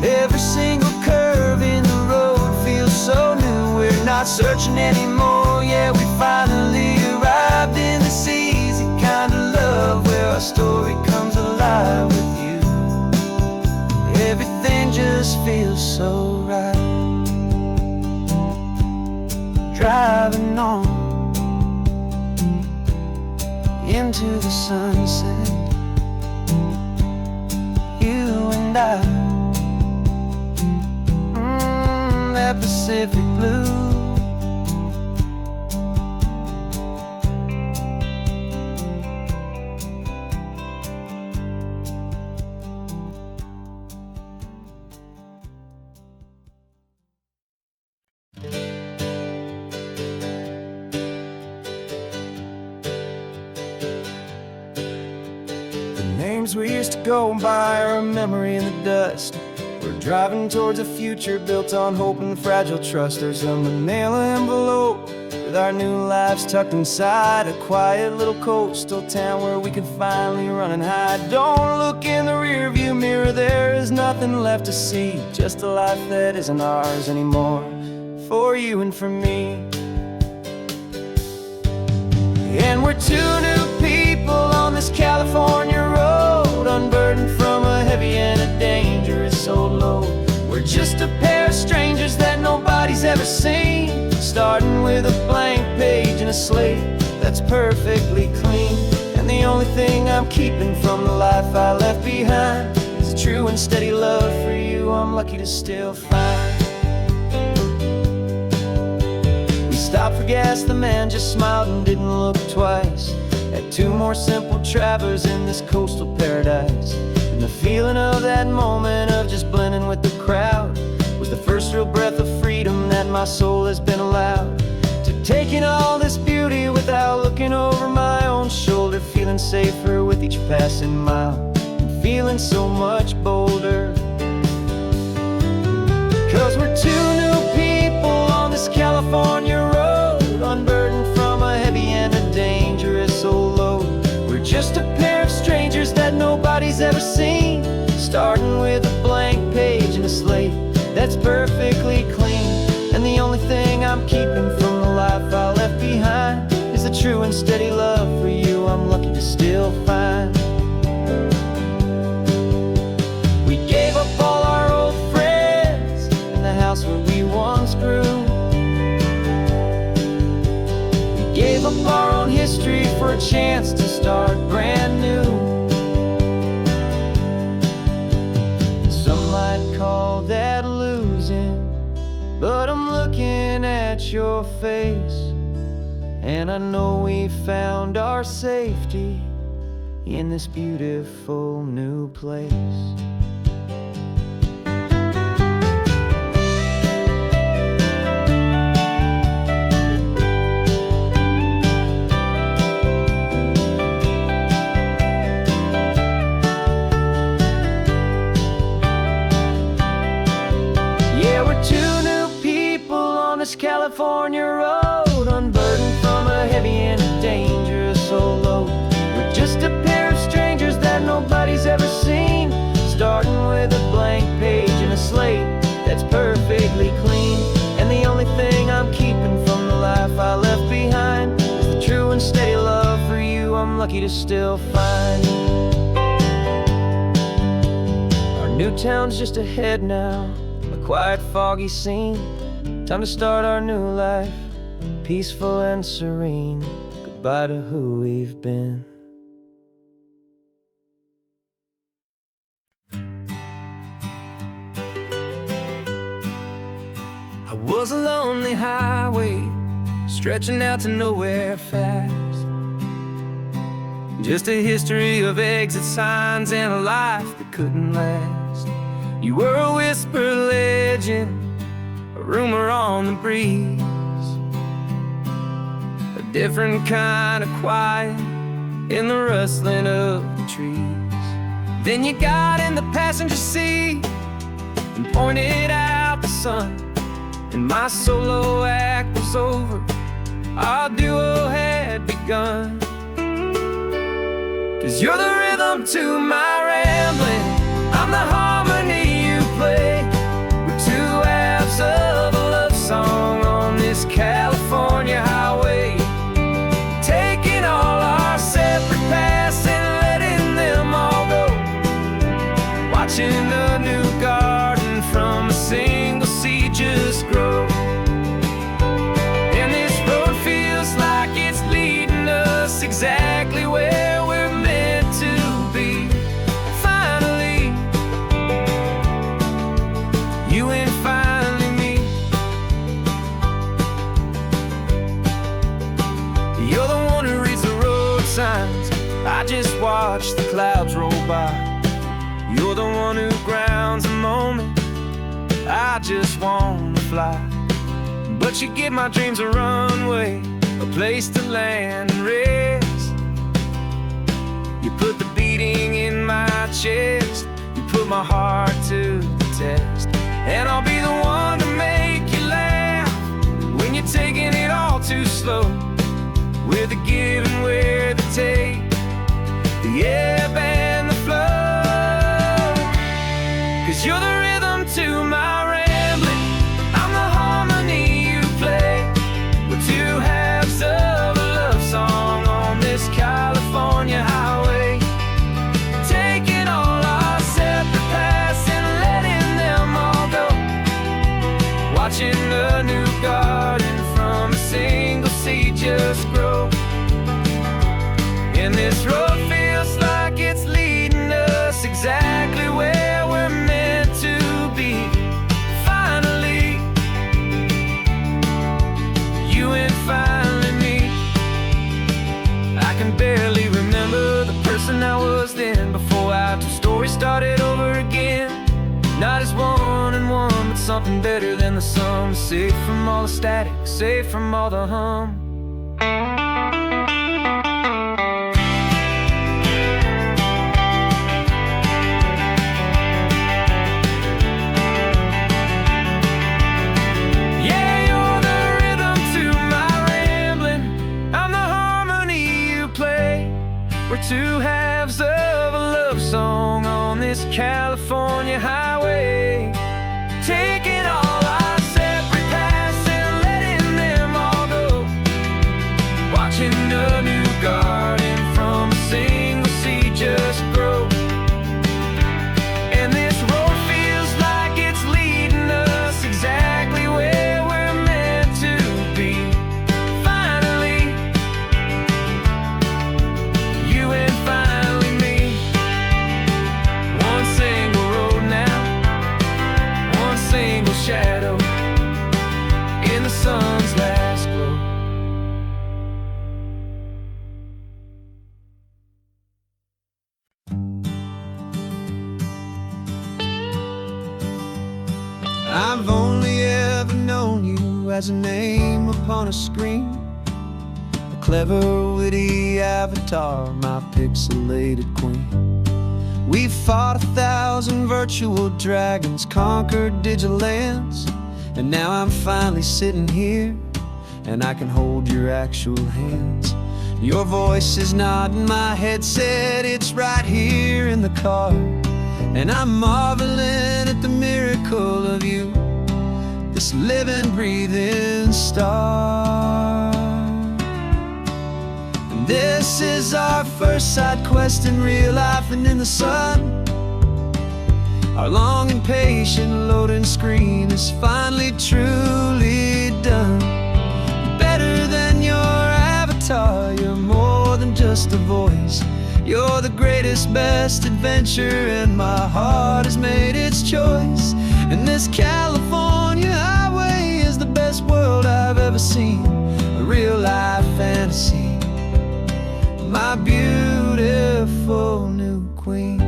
Speaker 1: every single curve in the road feels so new. We're not searching anymore, yeah, we finally arrived in this easy kind of love, where our story comes alive with you. Everything just feels so right. Driving on into the sunset, you and I, that Pacific blue. Names we used to go by are a memory in the dust. We're driving towards a future built on hope and fragile trust. There's a manila envelope with our new lives tucked inside, a quiet little coastal town where we can finally run and hide. Don't look in the rearview mirror, there is nothing left to see, just a life that isn't ours anymore, for you and for me. And we're two new people on this California road, unburdened from a heavy and a dangerous old load. We're just a pair of strangers that nobody's ever seen, starting with a blank page and a slate that's perfectly clean. And the only thing I'm keeping from the life I left behind is a true and steady love for you I'm lucky to still find. We stopped for gas, the man just smiled and didn't look twice at two more simple travelers in this coastal paradise. And the feeling of that moment of just blending with the crowd was the first real breath of freedom that my soul has been allowed to take in all this beauty without looking over my own shoulder, feeling safer with each passing mile and feeling so much bolder. 'Cause we're two new people on this California road, unburdened from a heavy and a nobody's ever seen. Starting with a blank page and a slate that's perfectly clean. And the only thing I'm keeping from the life I left behind is the true and steady love for you I'm lucky to still find. We gave up all our old friends in the house where we once grew. We gave up our own history for a chance to start brand new. Some might call that losing, but I'm looking at your face, and I know we found our safety in this beautiful new place. Yeah, we're two new people on this California road, unburdened from a heavy and a dangerous old load. We're just a pair of strangers that nobody's ever seen, starting with a blank page and a slate that's perfectly clean. And the only thing I'm keeping from the life I left behind is the true and steady love for you I'm lucky to still find. Our new town's just ahead now, a quiet, foggy scene. Time to start our new life, peaceful and serene. Goodbye to who we've been. I was a lonely highway, stretching out to nowhere fast. Just a history of exit signs and a life that couldn't last. You were a whisper legend, a rumor on the breeze, a different kind of quiet in the rustling of the trees. Then you got in the passenger seat and pointed out the sun, and my solo act was over, our duo had begun. 'Cause you're the rhythm to my rambling, I'm the harmony you play. We're two halves of a love song on this California highway, taking all our separate paths and letting them all go, watching the new garden from a single seed just grow. And this road feels like it's leading us exactly where we're meant to be. Finally, you and finally me. You're the one who reads the road signs, I just watch the clouds roll by. You're the one who grounds a moment, I just wanna fly. But you give my dreams a runway, a place to land and rest. You put the beating in my chest, you put my heart to the test. And I'll be the one to make you laugh when you're taking it all too slow, with the give and with the take, the ebb and the flow. 'Cause you're the rhythm to my rambling, I'm the harmony you play. We're two halves of a love song on this California highway, taking all our separate paths and letting them all go, watching the new garden from a single seed just grow. And this road feels like it's leading us exactly where we're meant to be. Finally, you and finally me. I can barely remember the person I was then, before our two stories started over again. Not as one and one, but something better than the sum. Safe from all the static, safe from all the hum. Two halves of a love song on this California highway, taking all our separate paths and letting them all go, watching a new garden from a single seed just grow. And this road feels like it's leading us exactly where we're meant to be. Finally, you and finally me. One single road now, one single shadow in the sun's last glow. I've only ever known you as a name upon a screen, a clever, witty avatar, my pixelated queen. We've fought 1,000 virtual dragons, conquered digital lands, and now I'm finally sitting here, and I can hold your actual hands. Your voice is not in my headset, it's right here in the car, and I'm marveling at the miracle of you, this living, breathing star. And this is our first side quest in real life and in the sun. Our long and patient loading screen is finally truly done. Better than your avatar, you're more than just a voice. You're the greatest, best adventure, and my heart has made its choice. And this California highway is the best world I've ever seen, a real-life fantasy, my beautiful new queen.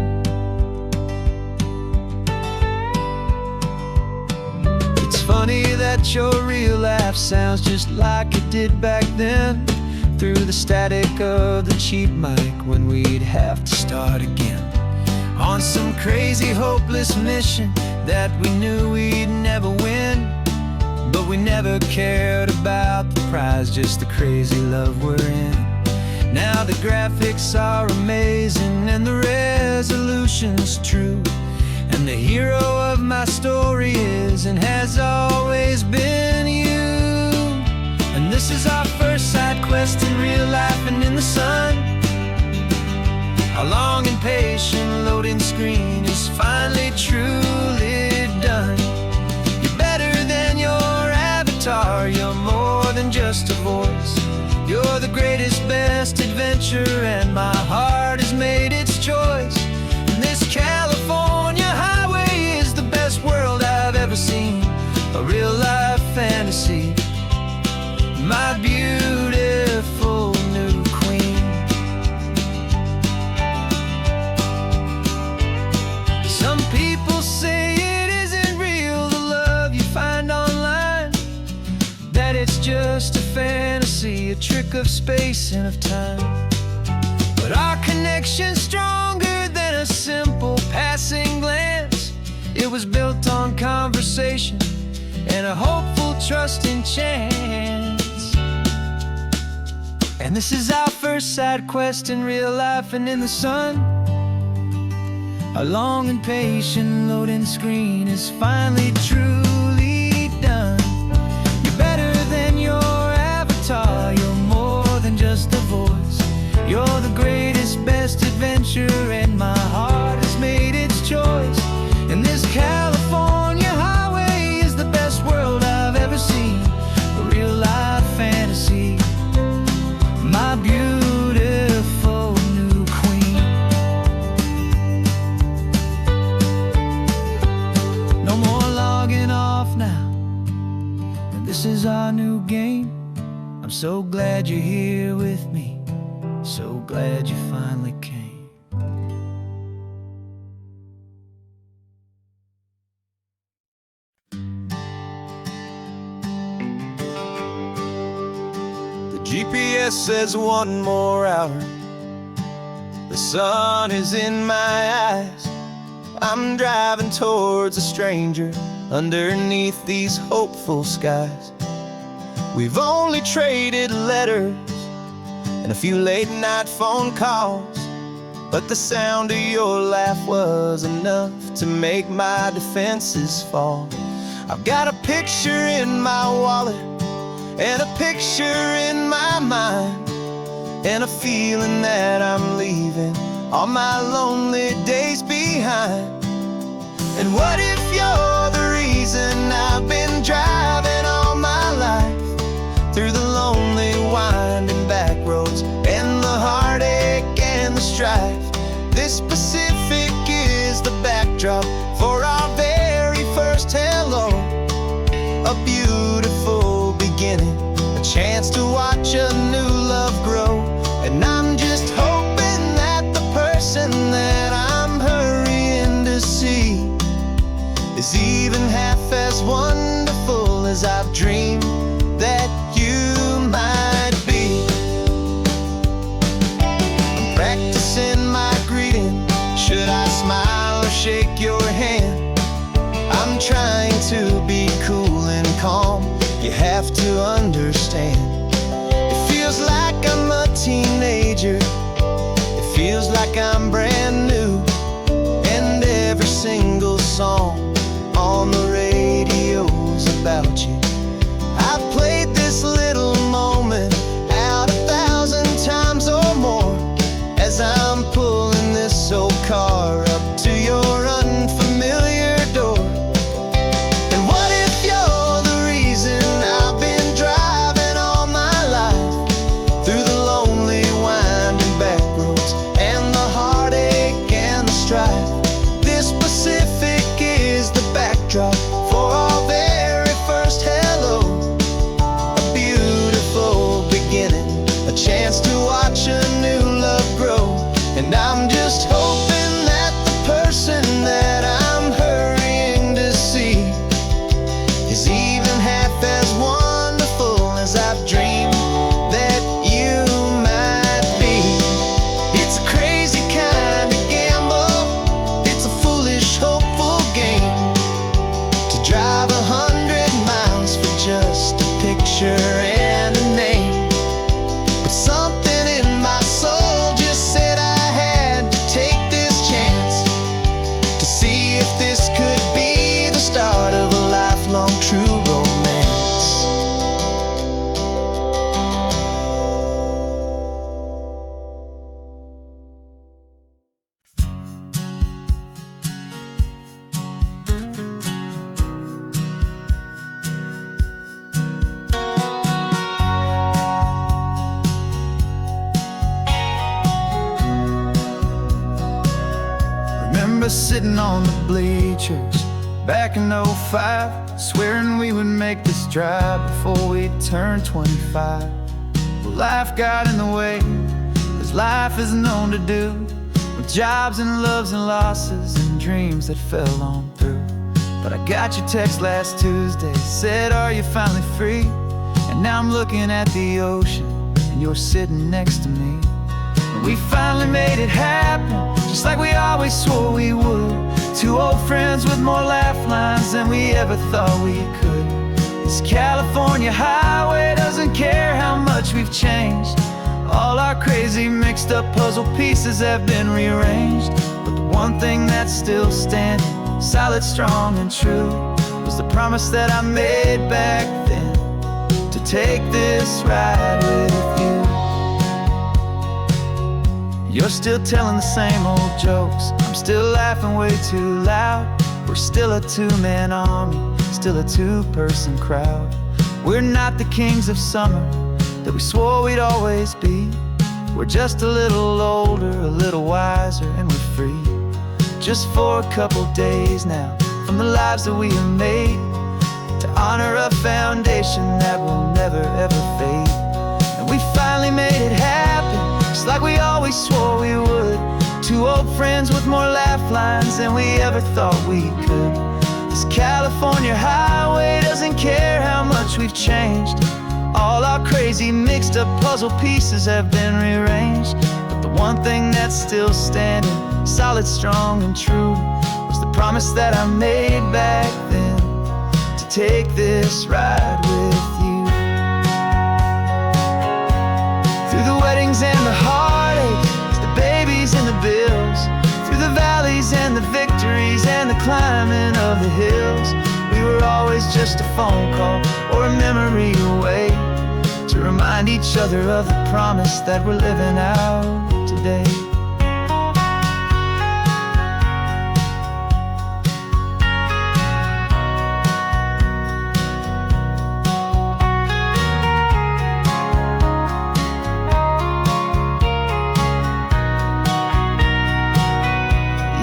Speaker 1: It's funny that your real life sounds just like it did back then, through the static of the cheap mic when we'd have to start again, on some crazy hopeless mission that we knew we'd never win. But we never cared about the prize, just the crazy love we're in. Now the graphics are amazing and the resolution's true, and the hero of my story is and has always been you. And this is our first side quest in real life and in the sun. Our long and patient loading screen is finally truly done. You're better than your avatar, you're more than just a voice. You're the greatest, best adventure, and my heart has made its choice. And this California highway is the best world I've ever seen, a real-life fantasy, my beautiful new queen. Some people say it isn't real, the love you find online, that it's just a fantasy, a trick of space and of time. But our connection's stronger than a simple passing glance. It was built on conversation and a hopeful, trusting chance. And this is our first side quest in real life and in the sun. Our long and patient loading screen is finally truly done. You're better than your avatar, you're more than just a voice. You're the greatest, best adventure, and my heart has made its choice. And this California highway is the best world I've ever seen, a real-life fantasy, my beautiful new queen. No more logging off now, and this is our new game. I'm so glad you're here with me, so glad you finally came. GPS says one more hour. The sun is in my eyes. I'm driving towards a stranger underneath these hopeful skies. We've only traded letters and a few late night phone calls, but the sound of your laugh was enough to make my defenses fall. I've got a picture in my wallet and a picture in my mind, and a feeling that I'm leaving all my lonely days behind. And what if you're the reason I've been driving all my life, through the lonely winding back roads and the heartache and the strife? This Pacific is the backdrop for our very first hello. A beautiful beginning, a chance to watch a new love grow. And I'm just hoping that the person that I'm hurrying to see is even half as wonderful as I've dreamed that you might be. I'm practicing my greeting. Should I smile or shake your hand? I'm trying to be cool and calm. You have to understand. It feels like I'm a teenager. It feels like I'm brand new. And every single song on the radio's about you. I've played this little moment out 1,000 times or more, as I'm pulling this old car up to your unfamiliar door. And what if you're the reason I've been driving all my life, through the lonely winding back roads and the heartache and the strife? This Pacific is the backdrop for our very first hello. A beautiful beginning, a chance to watch a new love grow. And I'm just hoping that the person that I'm hurrying to see is even half as wonderful as I've dreamed that you might be. It's a crazy kind of gamble. It's a foolish, hopeful game, to drive 100 miles for just a picture and a name. But something in my soul just said I had to take this chance, to see if this could be the start of a lifelong true romance. Remember sitting on the bleachers back in '05, swearing we would make this drive before we turned 25. Well, life got in the way, as life is known to do, with jobs and loves and losses and dreams that fell on through. But I got your text last Tuesday, said, are you finally free? And now I'm looking at the ocean, and you're sitting next to me. And we finally made it happen, just like we always swore we would. Two old friends with more laugh lines than we ever thought we could. This California highway doesn't care how much we've changed. All our crazy mixed up puzzle pieces have been rearranged. But the one thing that's still standing, solid, strong and true, was the promise that I made back then, to take this ride with you. You're still telling the same old jokes, I'm still laughing way too loud. We're still a two-man army, still a two-person crowd. We're not the kings of summer that we swore we'd always be. We're just a little older, a little wiser, and we're free. Just for a couple days now, from the lives that we have made, to honor a foundation that will never ever fade. And we finally made it happen, just like we always swore we would. Two old friends with more laugh lines than we ever thought we could. This California highway doesn't care how much we've changed. All our crazy mixed up puzzle pieces have been rearranged. But the one thing that's still standing, solid, strong and true, was the promise that I made back then, to take this ride with you. Through the weddings and the heartaches, the babies in the bills, trees and the climbing of the hills. We were always just a phone call or a memory away, to remind each other of the promise that we're living out today.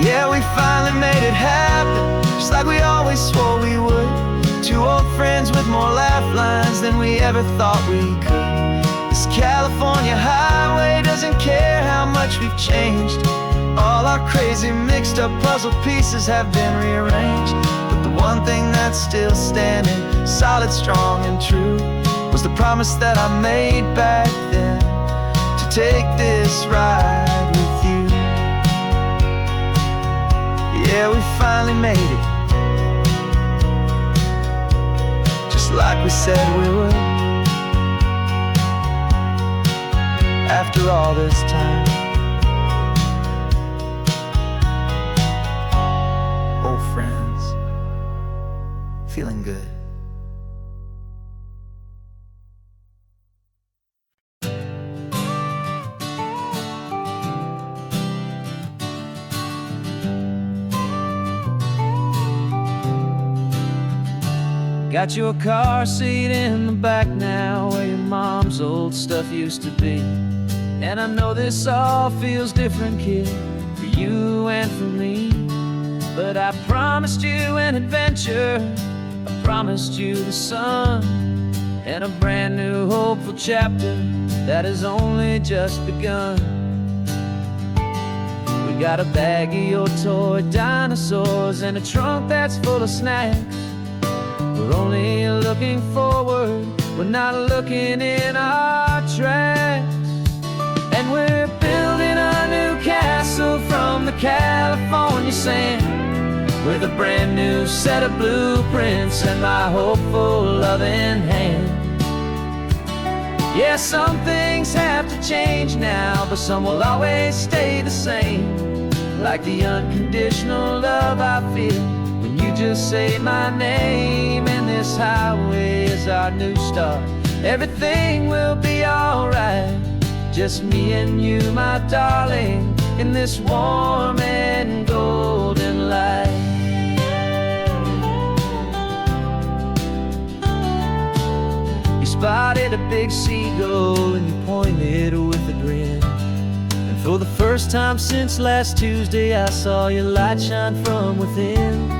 Speaker 1: Yeah, we finally made it happen, just like we always swore we would. Two old friends with more laugh lines than we ever thought we could. This California highway doesn't care how much we've changed. All our crazy mixed up puzzle pieces have been rearranged, but the one thing that's still standing, solid, strong and true, was the promise that I made back then, to take this ride with you. Yeah, we finally made it, just like we said we would. After all this time, old friends, feeling good. Got your car seat in the back now, where your mom's old stuff used to be. And I know this all feels different, kid, for you and for me. But I promised you an adventure, I promised you the sun, and a brand new hopeful chapter that has only just begun. We got a bag of your toy dinosaurs and a trunk that's full of snacks. We're only looking forward, we're not looking in our tracks. And we're building a new castle from the California sand, with a brand new set of blueprints and my hopeful loving hand. Yeah, some things have to change now, but some will always stay the same, like the unconditional love I feel when you just say my name. And this highway is our new start, everything will be alright. Just me and you, my darling, in this warm and golden light. You spotted a big seagull and you pointed with a grin, and for the first time since last Tuesday I saw your light shine from within.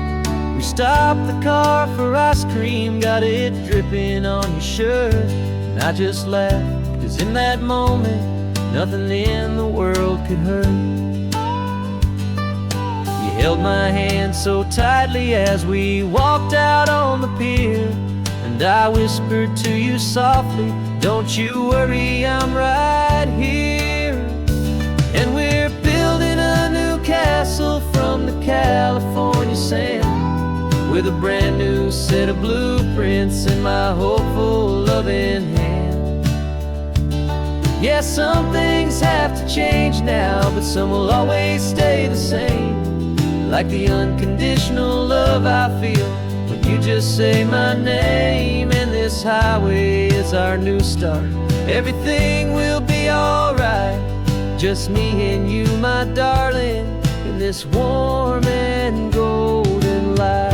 Speaker 1: We stopped the car for ice cream, got it dripping on your shirt, and I just laughed, 'cause in that moment nothing in the world could hurt. You held my hand so tightly as we walked out on the pier, and I whispered to you softly, don't you worry, I'm right here. And we're building a new castle from the California sand, with a brand new set of blueprints in my hopeful loving hand. Yeah, some things have to change now, but some will always stay the same, like the unconditional love I feel when you just say my name. And this highway is our new start, everything will be alright. Just me and you, my darling, in this warm and golden light.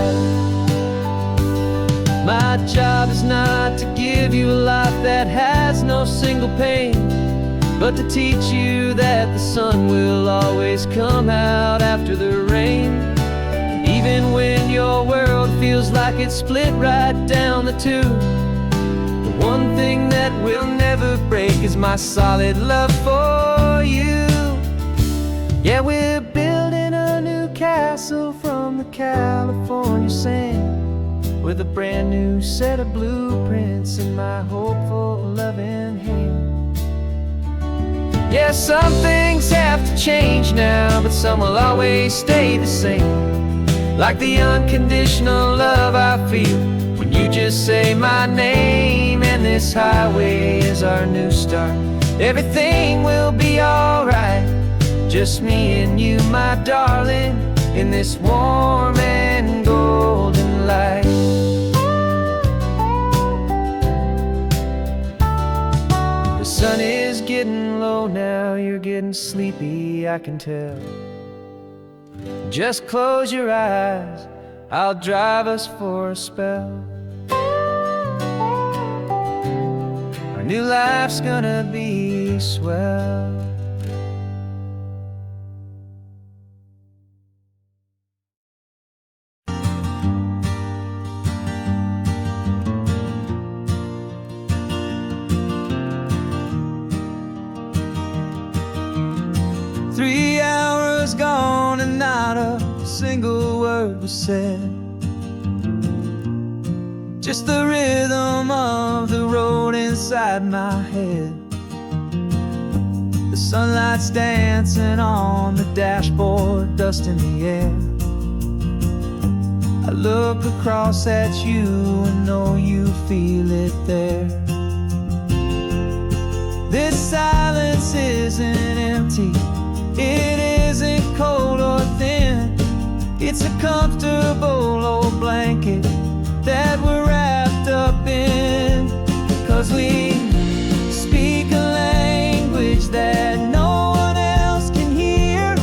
Speaker 1: My job is not to give you a life that has no single pain, but to teach you that the sun will always come out after the rain. Even when your world feels like it's split right down the two, the one thing that will never break is my solid love for you. Yeah, we're building a new castle from the California sand, with a brand new set of blueprints in my hopeful loving hand. Yeah, some things have to change now, but some will always stay the same, like the unconditional love I feel when you just say my name. And this highway is our new start, everything will be alright. Just me and you, my darling, in in this warm and golden light. The sun is getting low now, you're getting sleepy, I can tell. Just close your eyes, I'll drive us for a spell. Our new life's gonna be swell. Three hours gone and not a single word was said. Just the rhythm of the road inside my head. The sunlight's dancing on the dashboard, dust in the air. I look across at you and know you feel it there. This silence isn't empty, it isn't cold or thin. It's a comfortable old blanket that we're wrapped up in. 'Cause we speak a language that no one else can hear.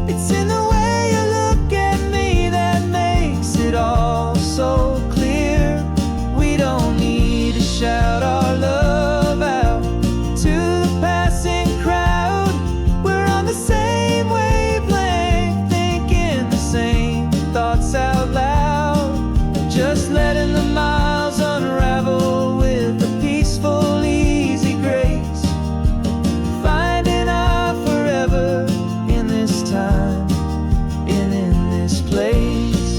Speaker 1: It's in the way you look at me that makes it all so clear. We don't need to shout our love out to the passing crowd. We're on the same wavelength, thinking the same thoughts out loud. Just letting the miles unravel with a peaceful, easy grace. Finding our forever in this time and in this place.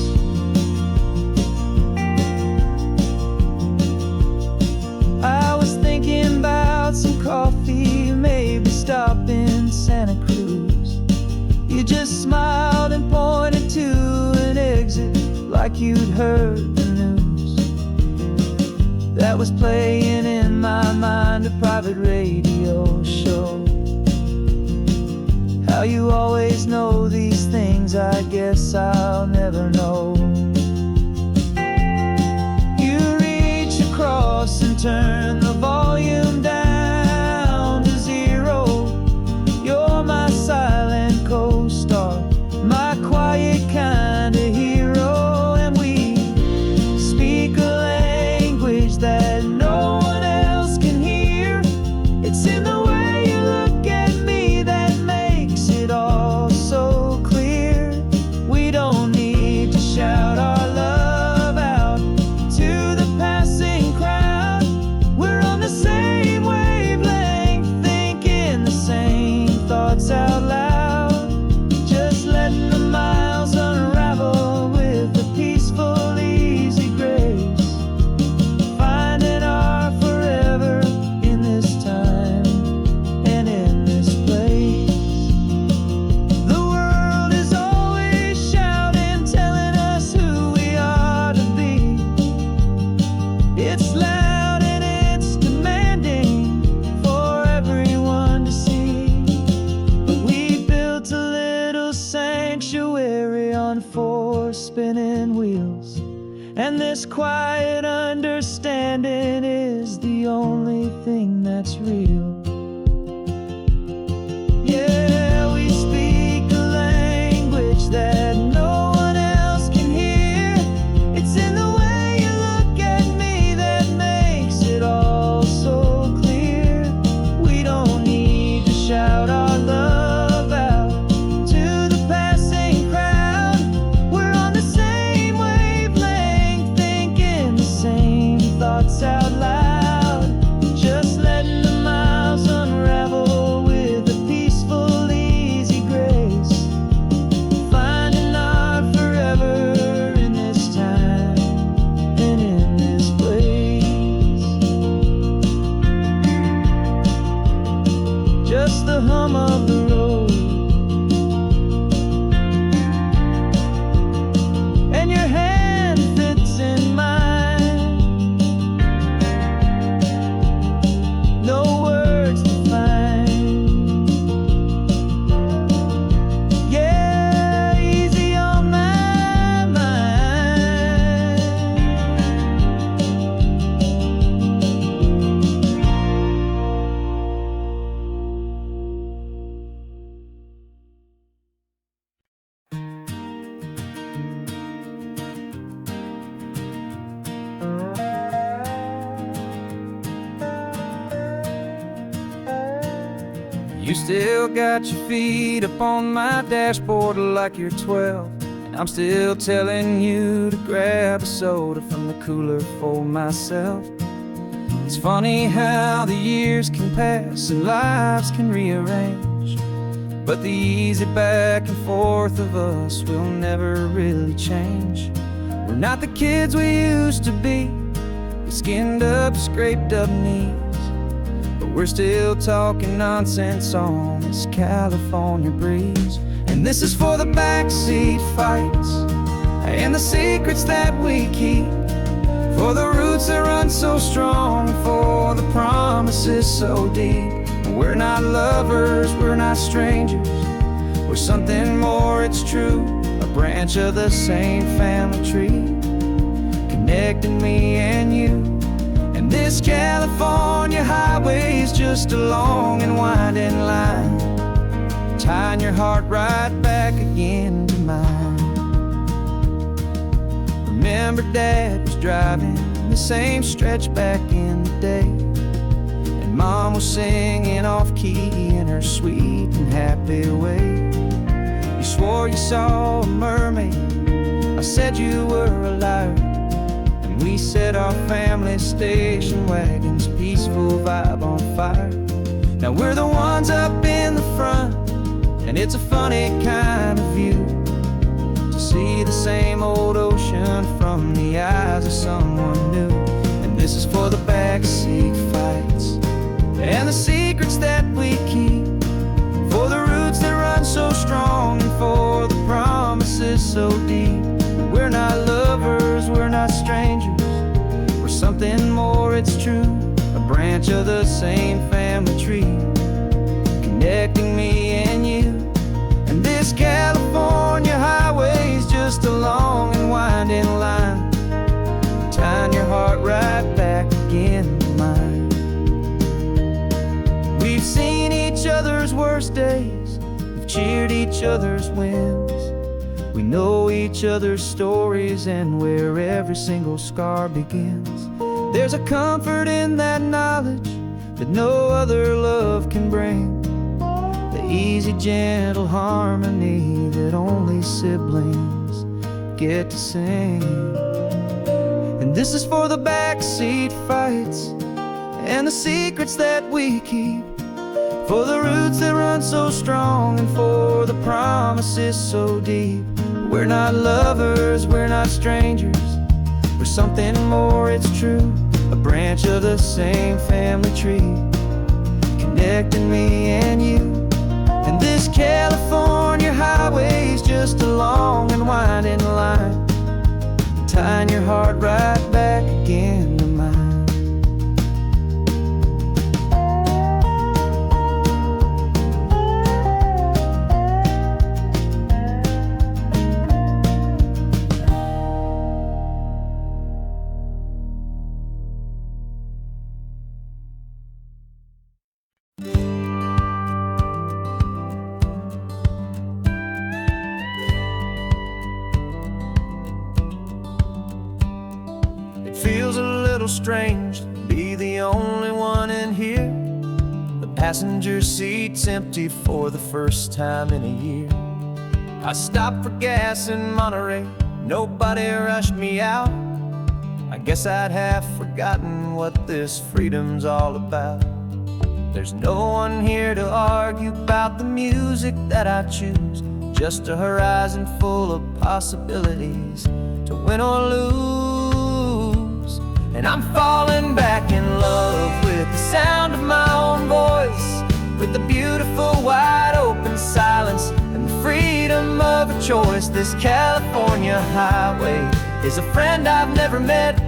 Speaker 1: I was thinking about some coffee, maybe stop in Santa Cruz. You just smiled and pointed to an exit like you'd heard the news. That was playing in my mind, a private radio show. How you always know these things, I guess I'll never know. You reach across and turn the volume down to zero. You're my silent co-star, my quiet kind of hero. And we speak a language that no one else can hear. It's in the way you look at me that makes it all so clear. We don't need to shout our love out to the passing crowd. We're on the same wavelength, thinking the same thoughts out loud. Just letting the miles unravel with a peaceful, easy grace. Finding our forever in this time and in this place. The world is always shouting, telling us who we are to be. It's loud and it's demanding for everyone to see. But we built a little sanctuary on four spinning wheels, and this quiet understanding is the only thing that's real. Yeah, we speak a language that no one else can hear. It's in the way you look at me that makes it all so clear. We don't need to shout our love out to the passing crowd. We're on the same wavelength, thinking the same thoughts out loud. Just letting the miles You still got your feet up on my dashboard like you're 12, and I'm still telling you to grab a soda from the cooler for myself. It's funny how the years can pass and lives can rearrange, but the easy back and forth of us will never really change. We're not the kids we used to be, with skinned up, scraped up knees, but we're still talking nonsense on this California breeze. And this is for the backseat fights and the secrets that we keep, for the roots that run so strong, for the promises so deep. We're not lovers, we're not strangers, we're something more, it's true. A branch of the same family tree, connecting me and you. And this California highway is just a long and winding line, tying your heart right back again to mine. Remember Dad was driving the same stretch back in the day, and Mom was singing off-key in her sweet and happy way. You swore you saw a mermaid, I said you were a liar, and we set our family station wagon's peaceful vibe on fire. Now we're the ones up in the front, and it's a funny kind of view to see the same old ocean from the eyes of someone new. And this is for the backseat fights and the secrets that we keep, for the roots that run so strong, and for the promises so deep. We're not lovers, we're not strangers, we're something more, it's true. A branch of the same family tree, connecting me and you. And this California highway is just a long and winding line, tying your heart right back again to mine. We've seen each other's worst days, we've cheered each other's wins, we know each other's stories and where every single scar begins. There's a comfort in that knowledge that no other love can bring, the easy, gentle harmony that only siblings get to sing. And this is for the backseat fights and the secrets that we keep, for the roots that run so strong, and for the promises so deep. We're not lovers, we're not strangers, we're something more, it's true. A branch of the same family tree, connecting me and you. And this California highway is just a long and winding line, tying your heart right back again to mine. Feels a little strange to be the only one in here. The passenger seat's empty for the first time in a year. I stopped for gas in Monterey, nobody rushed me out. I guess I'd half forgotten what this freedom's all about. There's no one here to argue about the music that I choose, just a horizon full of possibilities to win or lose. And I'm falling back in love with the sound of my own voice, with the beautiful wide open silence and the freedom of a choice. This California highway is a friend I've never met,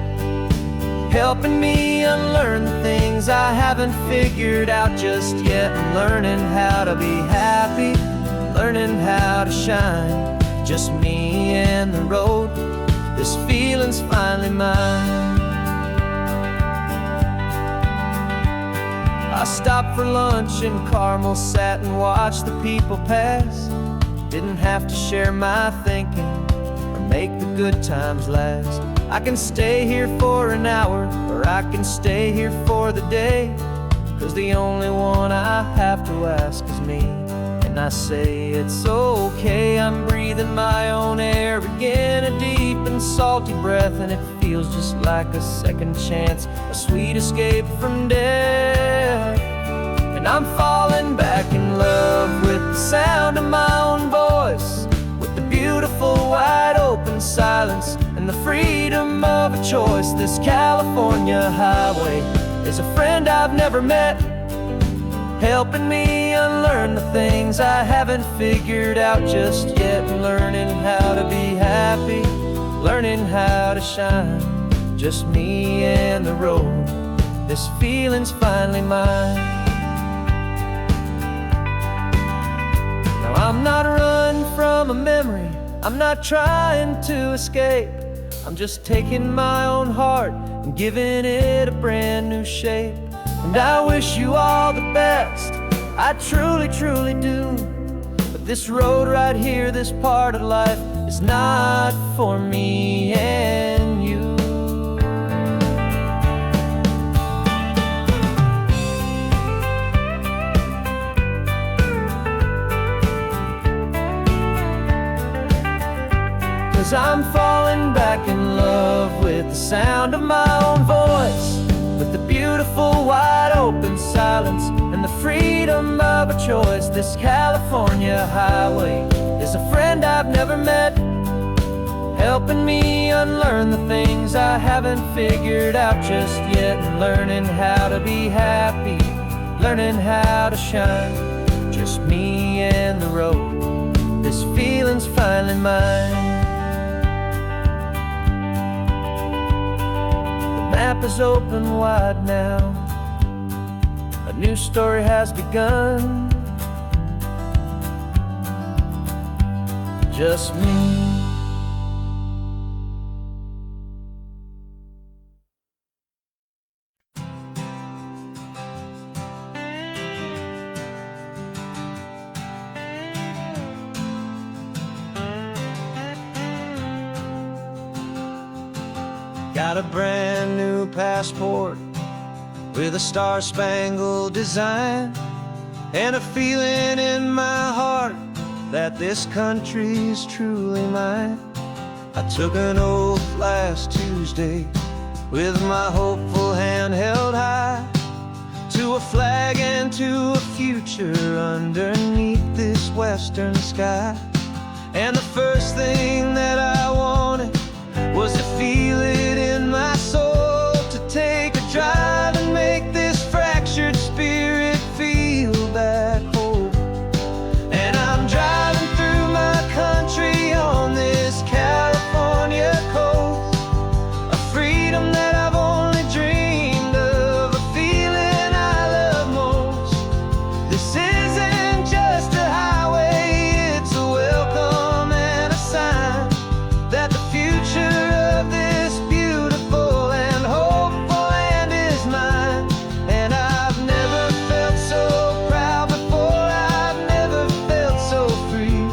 Speaker 1: helping me unlearn the things I haven't figured out just yet. I'm learning how to be happy, learning how to shine, just me and the road. This feeling's finally mine. I stopped for lunch in Carmel, sat and watched the people pass. Didn't have to share my thinking or make the good times last. I can stay here for an hour, or I can stay here for the day. 'cause the only one I have to ask is me. And I say it's okay, I'm breathing my own air again, a deep and salty breath, and it feels just like a second chance, a sweet escape from death. And I'm falling back in love with the sound of my own voice, with the beautiful wide open silence and the freedom of a choice. This California highway is a friend I've never met, helping me unlearn the things I haven't figured out just yet, learning how to be happy, learning how to shine, just me and the road. This feeling's finally mine. Now I'm not running from a memory, I'm not trying to escape, I'm just taking my own heart and giving it a brand new shape. And I wish you all the best, I truly, truly do. But this road right here, this part of life, is not for me and you. Cause I'm falling back in love with the sound of my own voice, with the beautiful wide open silence and the freedom of a choice. This California highway is a friend I've never met, helping me unlearn the things I haven't figured out just yet, and learning how to be happy, learning how to shine, just me and the road. This feeling's finally mine. Map is open wide now, a new story has begun, just me. Got a brand new passport with a star-spangled design, and a feeling in my heart that this country's truly mine. I took an oath last Tuesday with my hopeful hand held high, to a flag and to a future underneath this western sky. And the first thing that I wanted was to feel it in my soul, to take a drive and make this fractured spirit feel back home. And I'm driving through my country on this California coast, a freedom that I've only dreamed of, a feeling I love most. This isn't just a highway, it's a welcome and a sign that the future of this beautiful and hopeful land is mine. And I've never felt so proud before, I've never felt so free,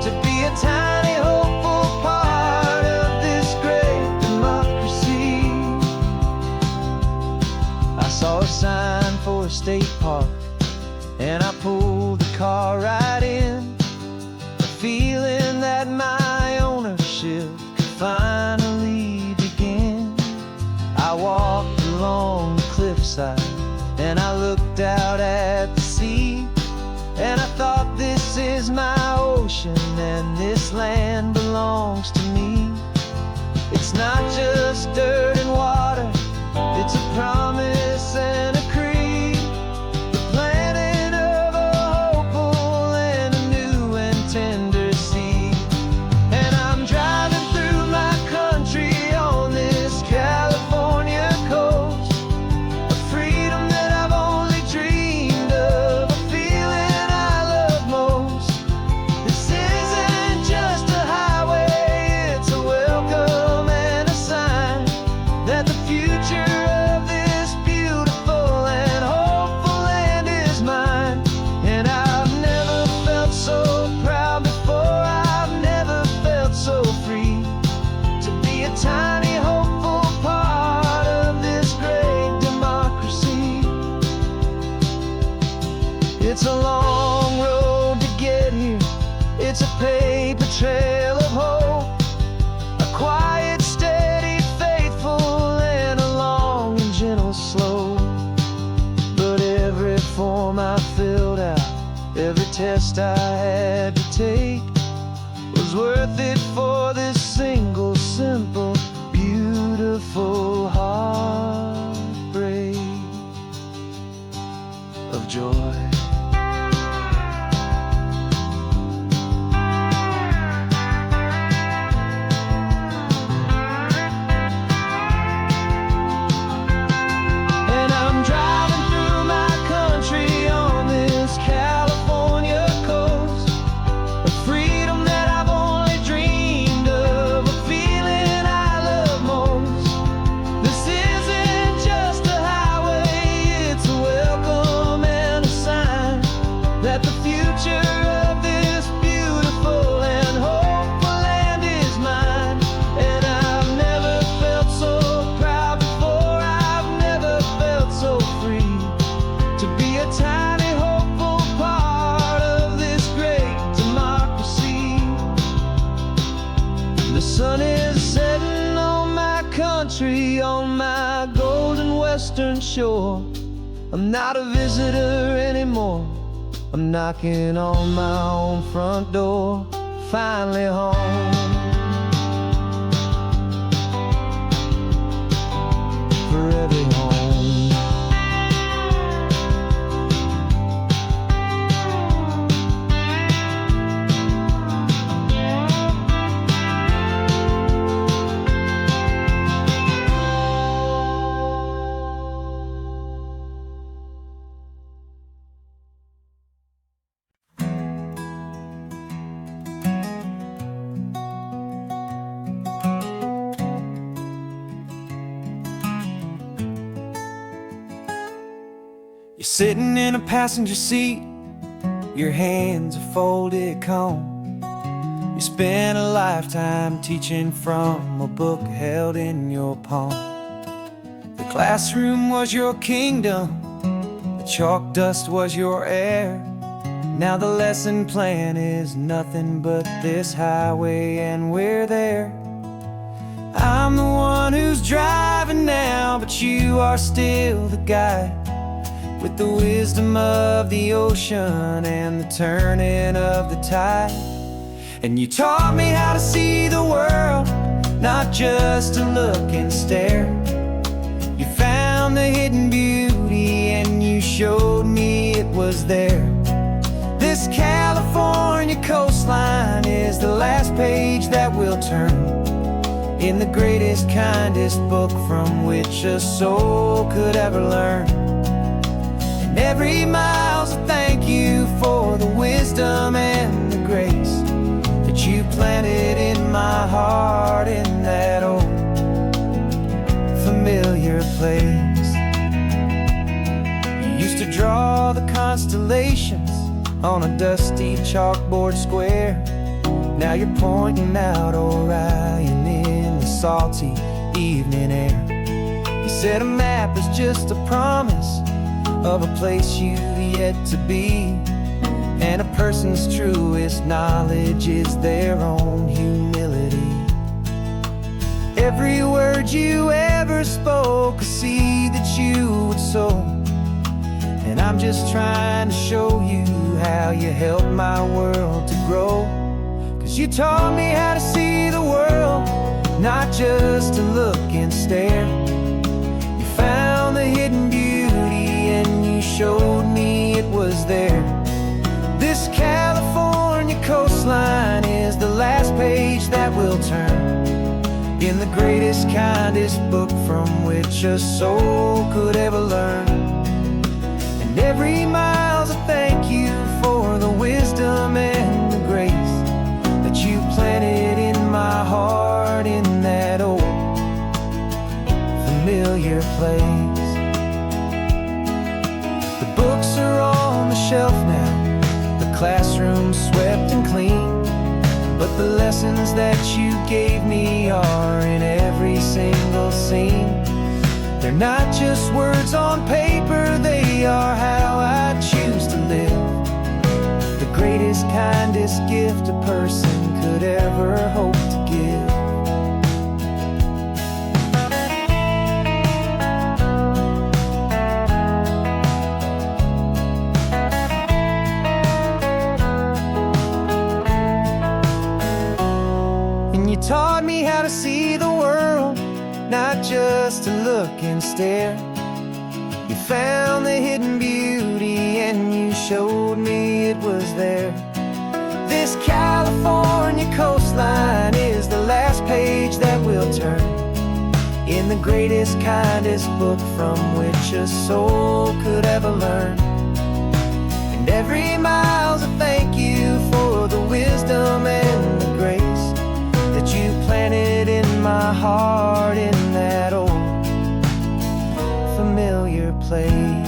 Speaker 1: to be a tiny hopeful part of this great democracy. I saw a sign for a state park, and I pulled the car right in, a feeling that my ownership could finally begin. I walked along the cliffside and I looked out at the sea, and I thought, this is my ocean and this land belongs to me. It's not just dirt and water, it's a promise and a creed, the planting of a hopeful and a new and tender seed. And I'm driving through my country on this California coast, a freedom that I've only dreamed of, a feeling I love most. This isn't just a highway, test I had to take was worth it for this single, simple, beautiful heartbreak of joy. On my golden western shore, I'm not a visitor anymore. I'm knocking on my own front door, finally home. Forever home. You're sitting in a passenger seat, your hands are folded comb. You spent a lifetime teaching from a book held in your palm. The classroom was your kingdom, the chalk dust was your air. Now the lesson plan is nothing but this highway and we're there. I'm the one who's driving now, but you are still the guide, with the wisdom of the ocean and the turning of the tide. And you taught me how to see the world, not just to look and stare. You found the hidden beauty and you showed me it was there. This California coastline is the last page that we'll turn in the greatest, kindest book from which a soul could ever learn. Every mile's a thank you for the wisdom and the grace that you planted in my heart in that old familiar place. You used to draw the constellations on a dusty chalkboard square. Now you're pointing out Orion in the salty evening air. You said a map is just a promise of a place you've yet to be, and a person's truest knowledge is their own humility. Every word you ever spoke, a seed that you would sow, and I'm just trying to show you how you helped my world to grow. 'Cause you taught me how to see the world, not just to look and stare. You found the hidden beauty and you showed me it was there. This California coastline is the last page that we'll turn in the greatest, kindest book from which a soul could ever learn. And every mile's a thank you for the wisdom and the grace that you planted in my heart in that old familiar place. The books are on the shelf now, the classroom swept and clean, but the lessons that you gave me are in every single scene. They're not just words on paper, they are how I choose to live. The greatest, kindest gift a person could ever hope to give. you taught me how to see the world, not just to look and stare. You found the hidden beauty and you showed me it was there. This California coastline is the last page that we'll turn in the greatest, kindest book from which a soul could ever learn. And every mile's a thank you for the wisdom and the grace that you planted in my heart in that old familiar place.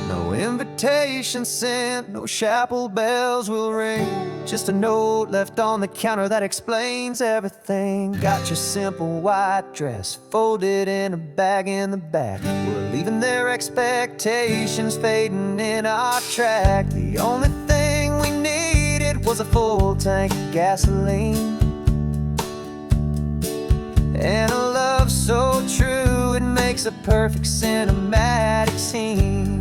Speaker 1: No invitation sent, no chapel bells will ring, just a note left on the counter that explains everything. Got your simple white dress folded in a bag in the back. We're leaving their expectations fading in our track. The only thing we needed was a full tank of gasoline and a love so true it makes a perfect cinematic scene.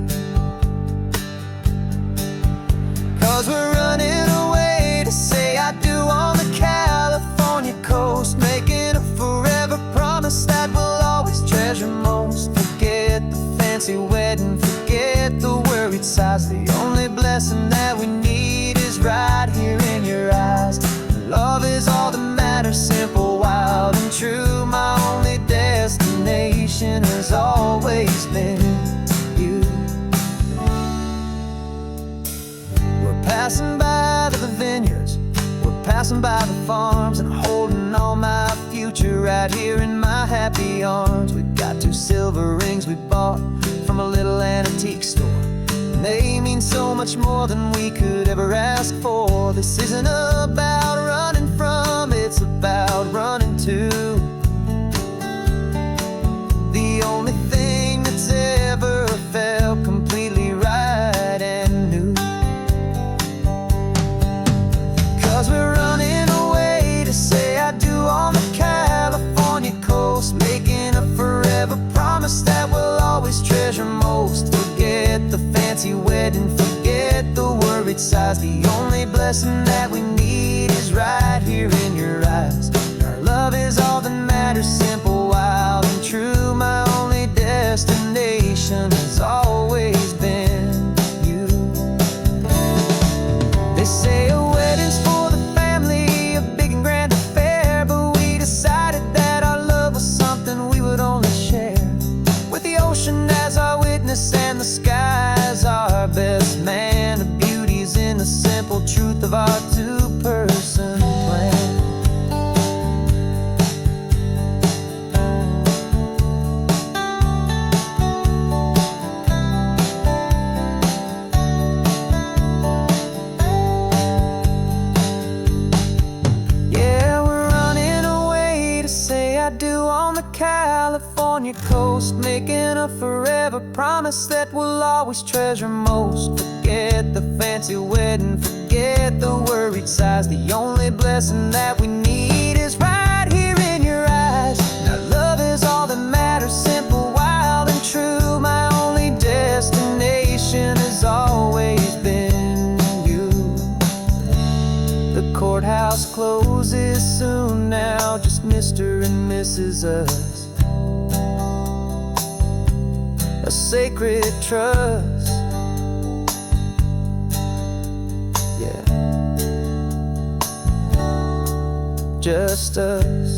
Speaker 1: 'Cause we're running away to say I do on the California coast, making a forever promise that we'll always treasure most. Forget the fancy wedding, forget the worried sighs. The only blessing that we need is right here in your eyes. Love is all that matters, simple, wild, and true. My only destination has always been you. We're passing by the vineyards, we're passing by the farms, and holding all my future right here in my happy arms. We've got 2 silver rings we bought from a little antique store, and they mean so much more than we could ever ask for. This isn't about running from, it's about running to the only thing that's ever felt completely right and new. 'Cause we're running away to say I do on the California coast, making a forever promise that we'll always treasure most. Forget the fancy wedding, forget the worried sighs. The only blessing that we need is right here in your eyes. Our love is all that matters, simple, wild, and true. My only destination has always been you. They say a wedding's for the family, a big and grand affair, but we decided that our love was something we would only share with the ocean as our witness and the sky as our best man. The beauty's in the simple truth of our 2-person plan. Yeah, we're running away to say I do on the California coast, making a forever promise that we'll always treasure most. Forget the fancy wedding, forget the worried sighs. The only blessing that we need is right here in your eyes. Now love is all that matters, simple, wild, and true. My only destination has always been you. The courthouse closes soon now, just Mr. and Mrs. Us. A sacred trust, yeah, just us.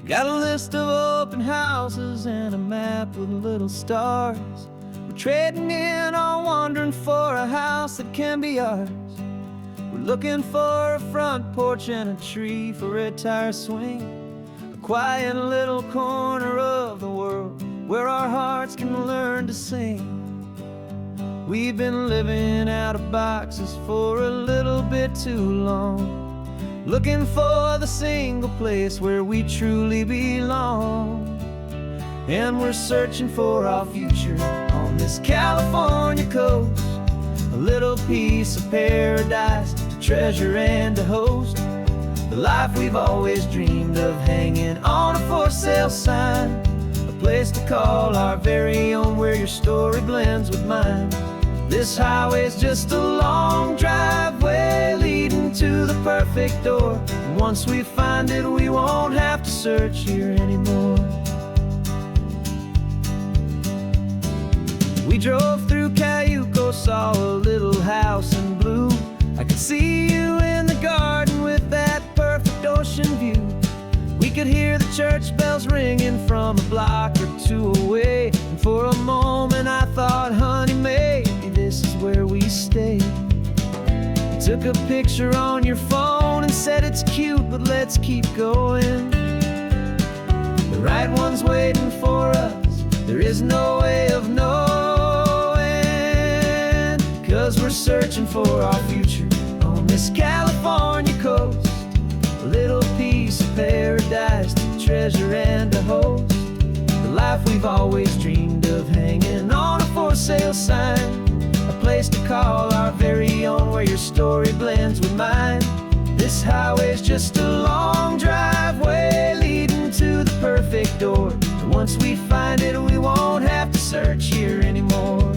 Speaker 1: Got a list of open houses and a map with little stars. We're trading in our wandering for a house that can be ours. We're looking for a front porch and a tree for a tire swing, a quiet little corner of the world where our hearts can learn to sing. We've been living out of boxes for a little bit too long. looking for the single place where we truly belong. And we're searching for our future on this California coast, a little piece of paradise to treasure and to host, the life we've always dreamed of, hanging on a for sale sign, a place to call our very own, where your story blends with mine. This highway's just a long driveway leading to the perfect door, and once we find it, we won't have to search here anymore. We drove through Cayuco, saw a little house in blue. I could see you in the garden with that perfect ocean view. We could hear the church bells ringing from a block or two away, and for a moment I thought, honey, maybe this is where we stay. You took a picture on your phone and said it's cute, but let's keep going. The right one's waiting for us, there is no way of knowing, 'cause we're searching for our future on this California coast, a little piece of paradise to treasure and to host, the life we've always dreamed of, hanging on a for sale sign, a place to call our very own, where your story blends with mine. This highway's just a long driveway leading to the perfect door, and once we find it, we won't have to search here anymore.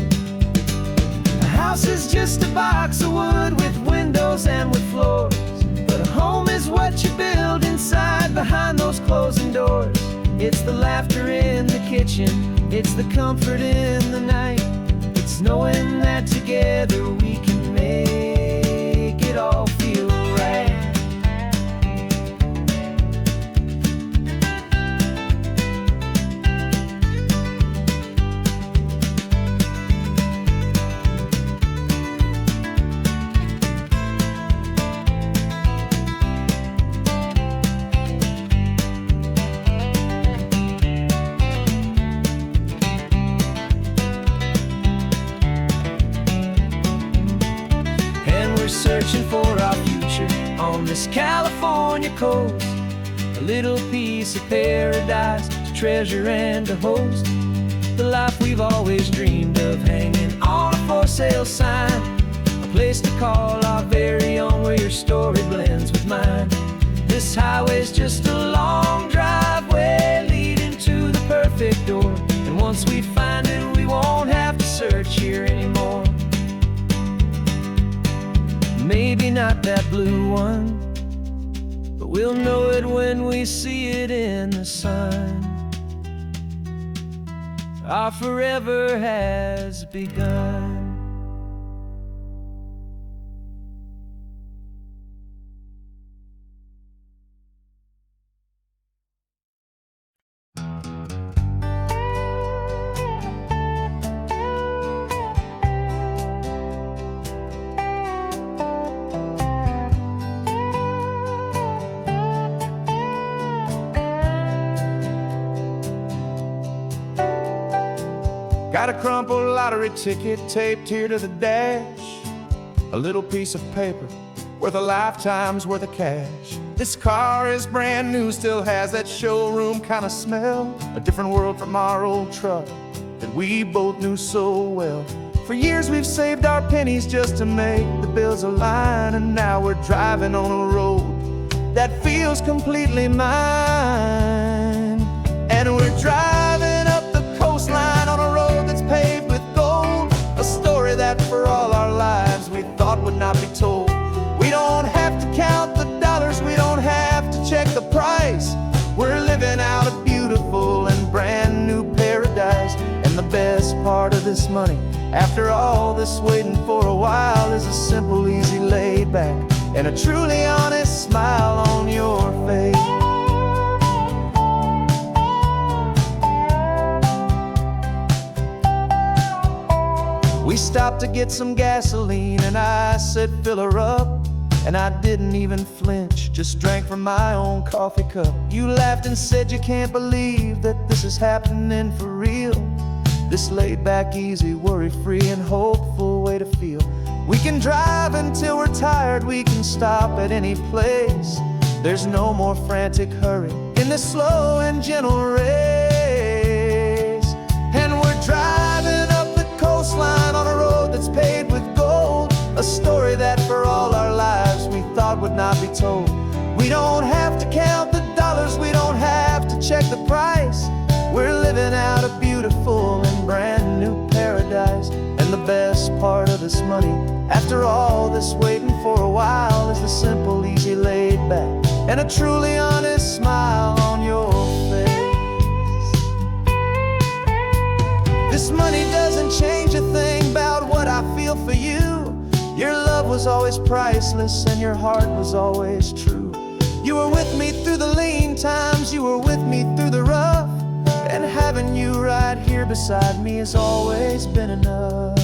Speaker 1: A house is just a box of wood with windows and with floors, but a home is what you build inside behind those closing doors. It's the laughter in the kitchen, it's the comfort in the night, it's knowing that together we can make it all feel right. Searching for our future on this California coast, a little piece of paradise to treasure and to host, the life we've always dreamed of, hanging on a for sale sign, a place to call our very own, where your story blends with mine. This highway's just a long driveway leading to the perfect door, and once we find it, we won't have to search here anymore. Maybe not that blue one, but we'll know it when we see it in the sun. Our forever has begun.
Speaker 2: Got a crumpled lottery ticket taped here to the dash, a little piece of paper worth a lifetime's worth of cash. This car is brand new, still has that showroom kind of smell, a different world from our old truck that we both knew so well. For years we've saved our pennies just to make the bills align, and now we're driving on a road that feels completely mine. And we're driving up the coastline on a road that's paved with gold, a story that for all our lives we thought would not be told. We don't have to count the dollars, we don't have to check the price. We're living out a beautiful and brand new paradise. And the best part of this money, after all this waiting for a while, is a simple, easy, laid back, and a truly honest smile on your face. We stopped to get some gasoline and I said fill her up, and I didn't even flinch, just drank from my own coffee cup. You laughed and said you can't believe that this is happening for real, this laid back, easy, worry-free and hopeful way to feel. We can drive until we're tired, we can stop at any place. There's no more frantic hurry in this slow and gentle race. And we're driving up the coastline on a road that's paved with gold, a story that for all our lives we thought would not be told. We don't have to count the dollars, we don't have to check the price. We're living out a beautiful and brand new paradise. And the best part of this money, after all this waiting for a while, is the simple, easy, laid back, and a truly honest smile on your face. This money doesn't change a thing about what I feel for you. Your love was always priceless and your heart was always true. You were with me through the lean times, you were with me through the rough, and having you right here beside me has always been enough.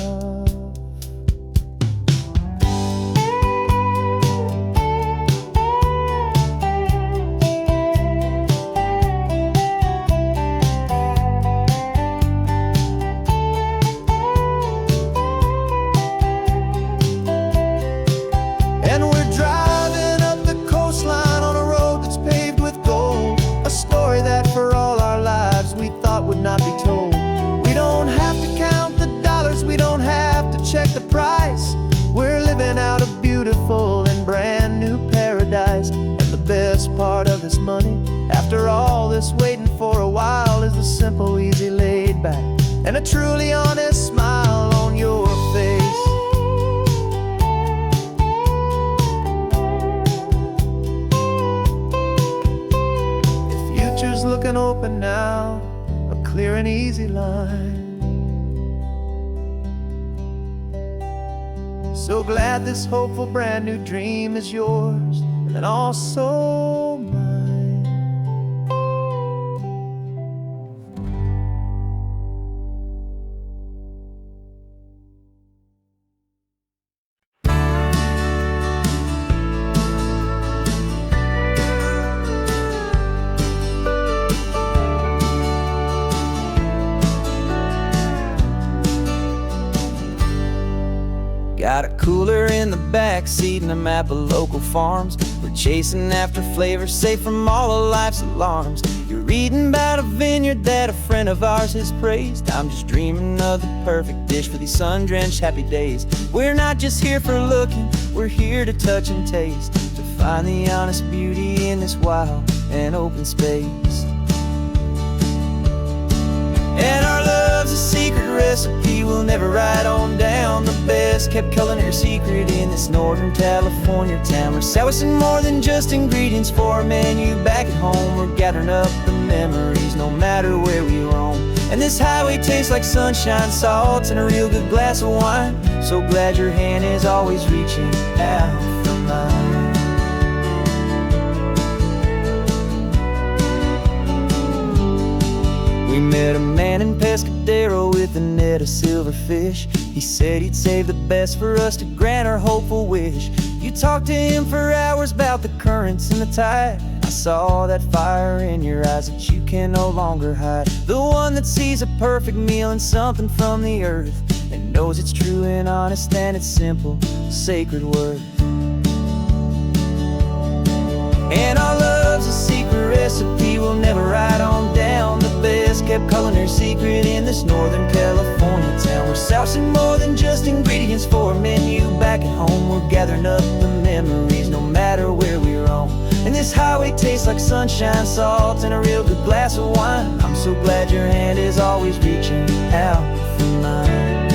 Speaker 2: Would not be told. We don't have to count the dollars, we don't have to check the price. We're living out a beautiful and brand new paradise. And the best part of this money, after all this waiting for a while, is the simple, easy, laid back, and a truly honest smile on your face. The future's looking open now, clear and easy line. So glad this hopeful brand new dream is yours and also mine.
Speaker 1: Got a cooler in the back seat and a map of local farms. We're chasing after flavors safe from all of life's alarms. You're reading about a vineyard that a friend of ours has praised. I'm just dreaming of the perfect dish for these sun-drenched happy days. We're not just here for looking, we're here to touch and taste, to find the honest beauty in this wild and open space. And our love's a secret recipe we'll never write on down. The best kept culinary secret in this Northern California town. We're sourcing more than just ingredients for a menu back at home. We're gathering up the memories no matter where we roam. And this highway tastes like sunshine, salt, and a real good glass of wine. So glad your hand is always reaching out for mine. We met a man in Pescadero with a net of silverfish. He said he'd save the best for us to grant our hopeful wish. You talked to him for hours about the currents and the tide. I saw that fire in your eyes that you can no longer hide. The one that sees a perfect meal in something from the earth, and knows it's true and honest and it's simple, sacred worth. And our love's a secret recipe we'll never write on down. The best kept culinary secret in this Northern California town. We're sourcing more than just ingredients for a menu back at home. We're gathering up the memories no matter where we roam. And this highway tastes like sunshine, salt, and a real good glass of wine. I'm so glad your hand is always reaching out for mine.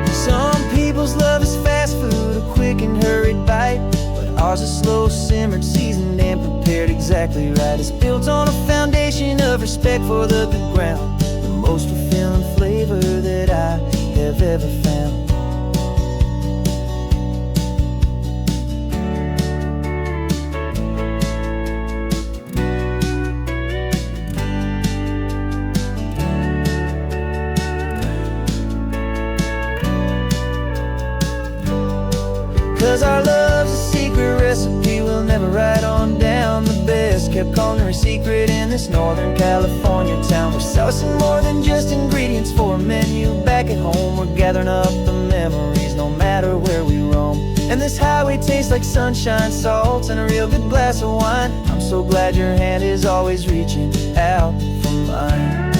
Speaker 1: Some people's love is fast food, a quick and hurried bite. Ours is slow simmered, seasoned and prepared exactly right. It's built on a foundation of respect for the good ground, the most fulfilling flavor that I have ever found. 'Cause our love's a secret recipe we'll never write on down. The best kept a culinary secret in this Northern California town. We're sourcing more than just ingredients for a menu. Back at home, we're gathering up the memories, no matter where we roam. And this highway tastes like sunshine, salt, and a real good glass of wine. I'm so glad your hand is always reaching out for mine.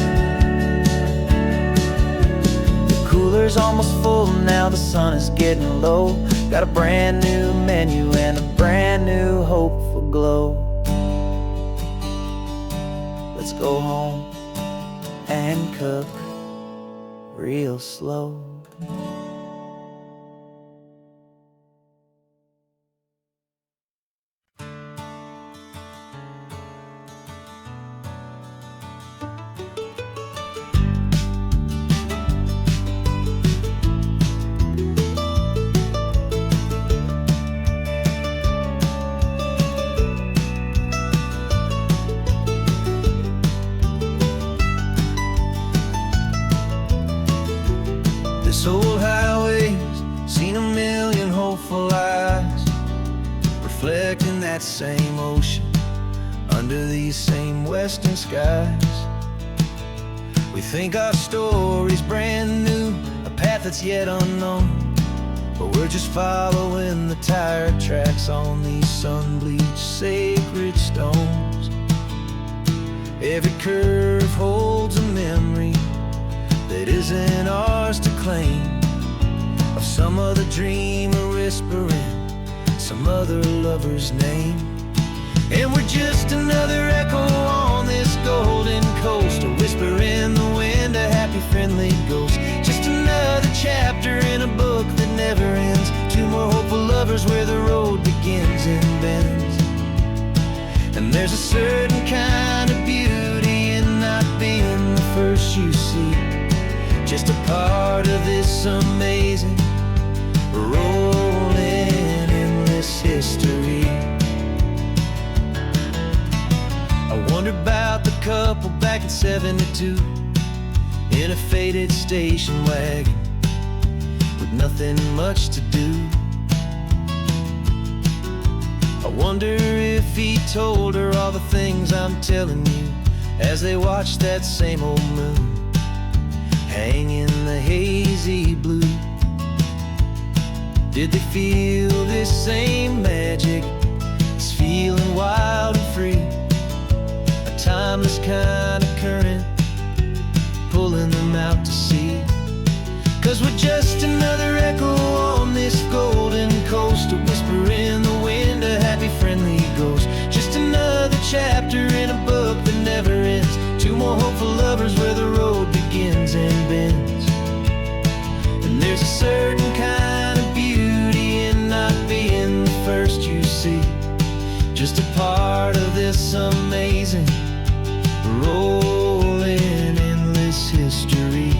Speaker 1: The cooler's almost full now, the sun is getting low. Got a brand new menu and a brand new hopeful glow. Let's go home and cook real slow. This old highway's seen a million hopeful eyes, reflecting that same ocean under these same western skies. We think our story's brand new, a path that's yet unknown, but we're just following the tire tracks on these sun-bleached sacred stones. Every curve holds a memory that isn't ours to claim, of some other dreamer whispering some other lover's name. And we're just another echo on this golden coast, a whisper in the wind, a happy friendly ghost. Just another chapter in a book that never ends, two more hopeful lovers where the road begins and bends. And there's a certain kind of beauty in not being the first you see, just a part of this amazing, rolling endless history. I wonder about the couple back in '72 in a faded station wagon with nothing much to do. I wonder if he told her all the things I'm telling you as they watched that same old moon hang in the hazy blue. Did they feel this same magic, this feeling wild and free, a timeless kind of current pulling them out to sea? 'Cause we're just another echo on this golden coast, a whisper in the wind, a happy friendly ghost. Just another chapter in a book that never ends, two more hopeful lovers where the road begins and bends. And there's a certain kind of beauty in not being the first you see, just a part of this amazing, rolling endless history.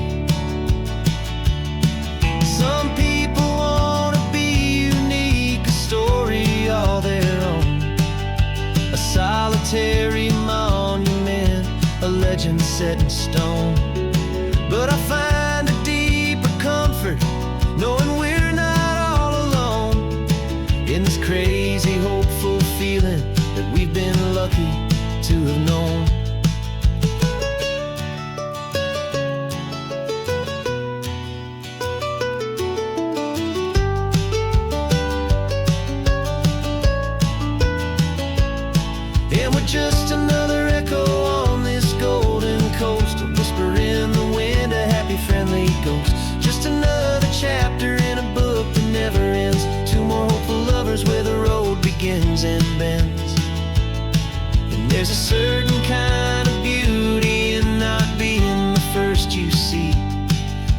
Speaker 1: Some people want to be unique, a story all their own, a solitary monument, a legend set in stone. But I find a deeper comfort knowing we're not all alone in this crazy, hopeful feeling that we've been lucky to have known. And we're just another echo on this golden coast, a whisper in the wind, a happy friendly ghost. Just another chapter in a book that never ends, two more hopeful lovers where the road begins and bends. And there's a certain kind of beauty in not being the first you see,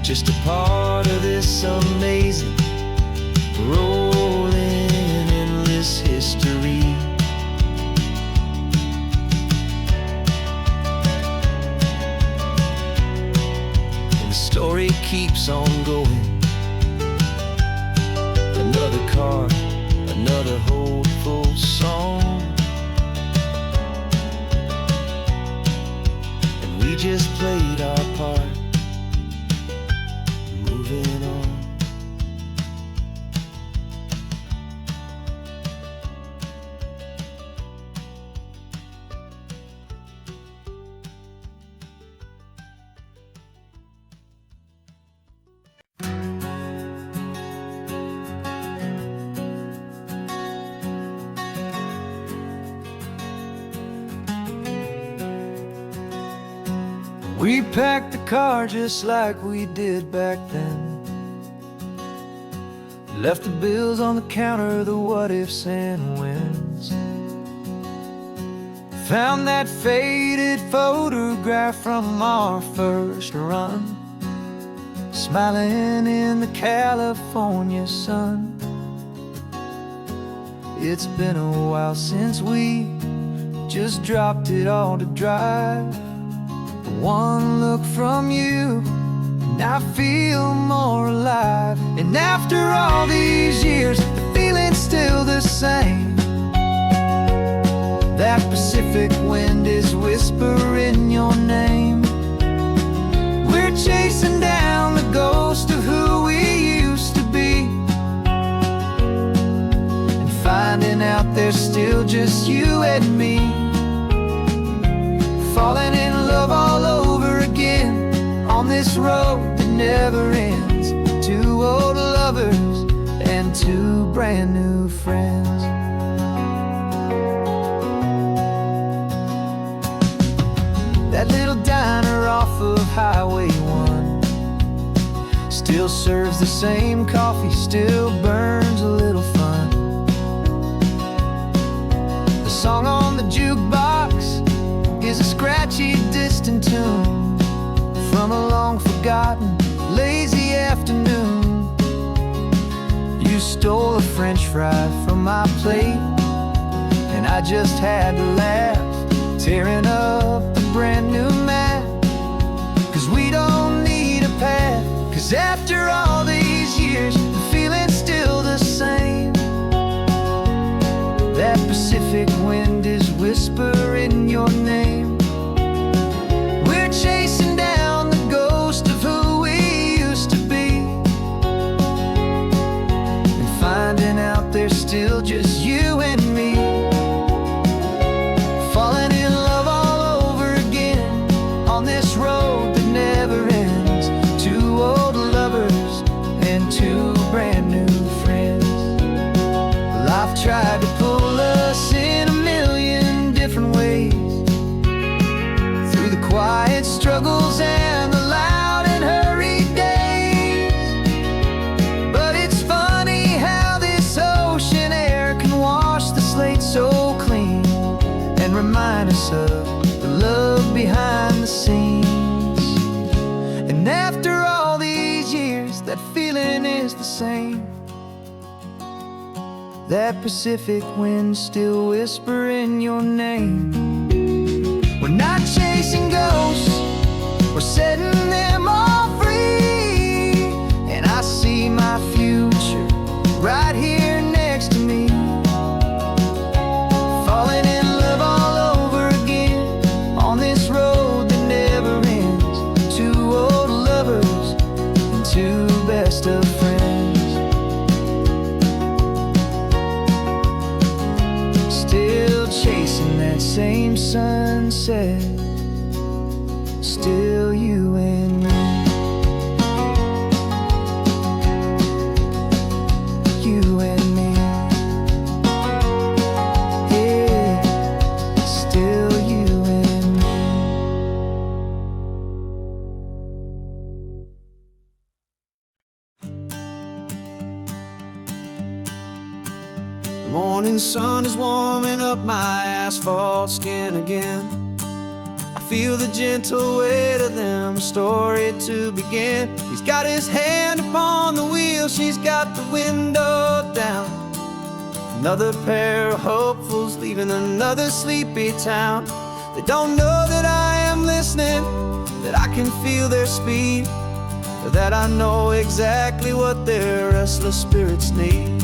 Speaker 1: just a part of this amazing, rolling endless history. Story keeps on going. Another car, another hopeful song, and we just played our part, moving on. We packed the car just like we did back then. Left the bills on the counter, the what ifs and whens. Found that faded photograph from our first run, smiling in the California sun. It's been a while since we just dropped it all to drive. One look from you and I feel more alive. And after all these years, the feeling's still the same. That Pacific wind is whispering your name. We're chasing down the ghost of who we used to be, and finding out there's still just you and me. Falling in love all over again on this road that never ends. Two old lovers and two brand new friends. That little diner off of Highway 1 still serves the same coffee, still burns a little fun. The song on the jukebox is a scratchy, distant tune from a long-forgotten, lazy afternoon. You stole a French fry from my plate, and I just had to laugh, tearing up a brand new map. 'Cause we don't need a path, 'cause after all these years, the feeling's still the same. That Pacific wind is whispering your name. We're chasing down the ghost of who we used to be, and finding out there's still just you and me. Falling in love all over again on this road that never ends. Two old lovers and two brand new friends. Life tried to pull us in a million different ways, through the quiet struggles and the loud and hurried days. But it's funny how this ocean air can wash the slate so clean and remind us of the love behind the scenes. And after all these years, that feeling is the same. That Pacific wind still whispering your name. We're not chasing ghosts, we're setting them all free. And I see my future right here next to me. Falling in love all over again on this road that never ends. Two old lovers and two best of friends. Still chasing that same sunset, still you and me. You and me. Yeah, still you and me. The morning sun is warming up my asphalt skin again. I feel the gentle weight of them, story to begin. He's got his hand upon the wheel, she's got the window down. Another pair of hopefuls leaving another sleepy town. They don't know that I am listening, that I can feel their speed, or that I know exactly what their restless spirits need.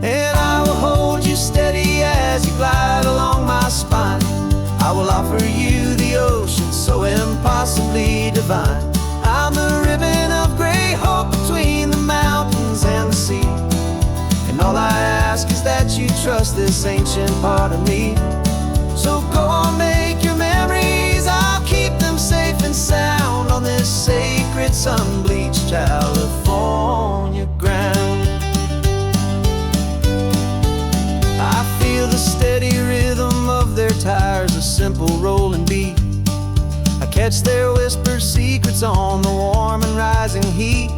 Speaker 1: And I will hold you steady as you glide along my spine. I will offer you the ocean so impossibly divine. I'm the ribbon of gray hope between the mountains and the sea. And all I ask is that you trust this ancient part of me. So go on, make your memories, I'll keep them safe and sound on this sacred sun-bleached California ground. I feel the steady rhythm of their tires, a simple rolling beat. I catch their whispered secrets on the warm and rising heat.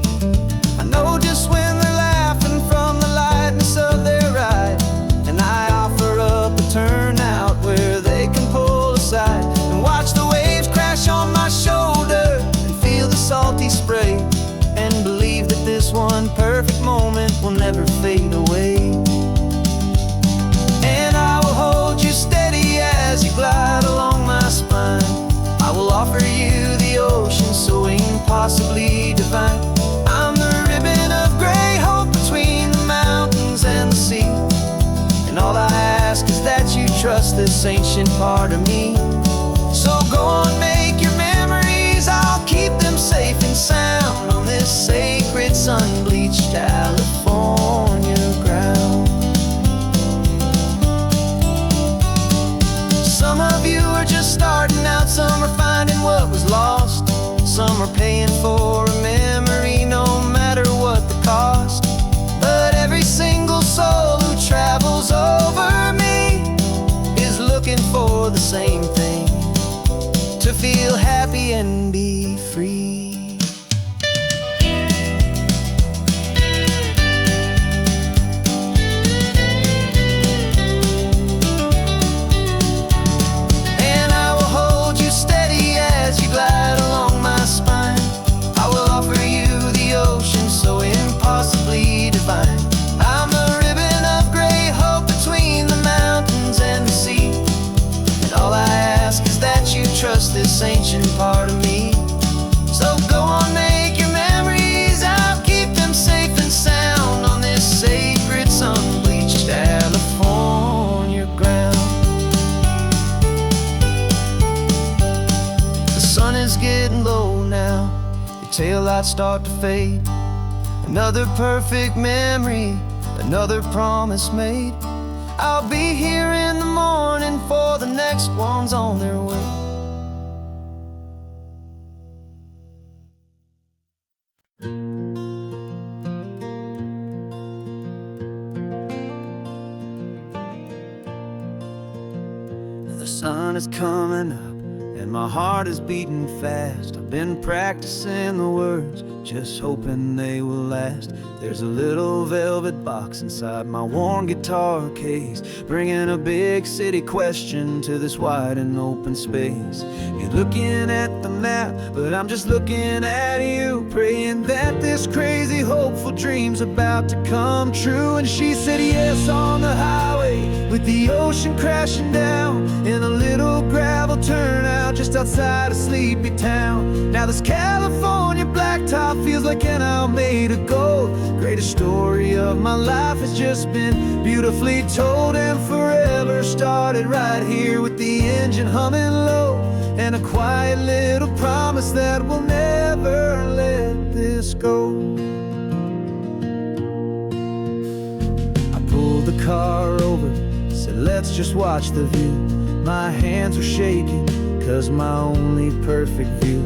Speaker 1: I know just when they're laughing from the lightness of their ride, and I offer up a turnout where they can pull aside and watch the waves crash on my shoulder and feel the salty spray, and believe that this one perfect moment will never fade away. And I will hold you steady as you glide along my spine. I will offer you the ocean so impossibly divine. I'm the ribbon of gray hope between the mountains and the sea, and all I ask is that you trust this ancient part of me. So go on, make your memories, I'll keep them safe and sound on this sacred sun-bleached California ground. Some of you are just starting out, some are finding what was lost, some are paying for a memory no matter what the cost. But every single soul who travels over me is looking for the same thing: to feel happy and be free. I'm a ribbon of gray hope between the mountains and the sea, and all I ask is that you trust this ancient part of me. So go on, make your memories, I'll keep them safe and sound on this sacred sun-bleached California ground. The sun is getting low now, your taillights start to fade. Another perfect memory, another promise made. I'll be here in the morning for the next ones on their way. The sun is coming up and my heart is beating fast. I've been practicing the words, just hoping they will last. There's a little velvet box inside my worn guitar case, bringing a big city question to this wide and open space. You're looking at the map, but I'm just looking at you, praying that this crazy hopeful dream's about to come true. And she said yes on the highway, with the ocean crashing down, in a little gravel turnout just outside a sleepy town. Now this California blacktop feels like an isle made of gold. Greatest story of my life has just been beautifully told, and forever started right here with the engine humming low, and a quiet little promise that we'll never let this go. I pulled the car over, said let's just watch the view. My hands were shaking, cause my only perfect view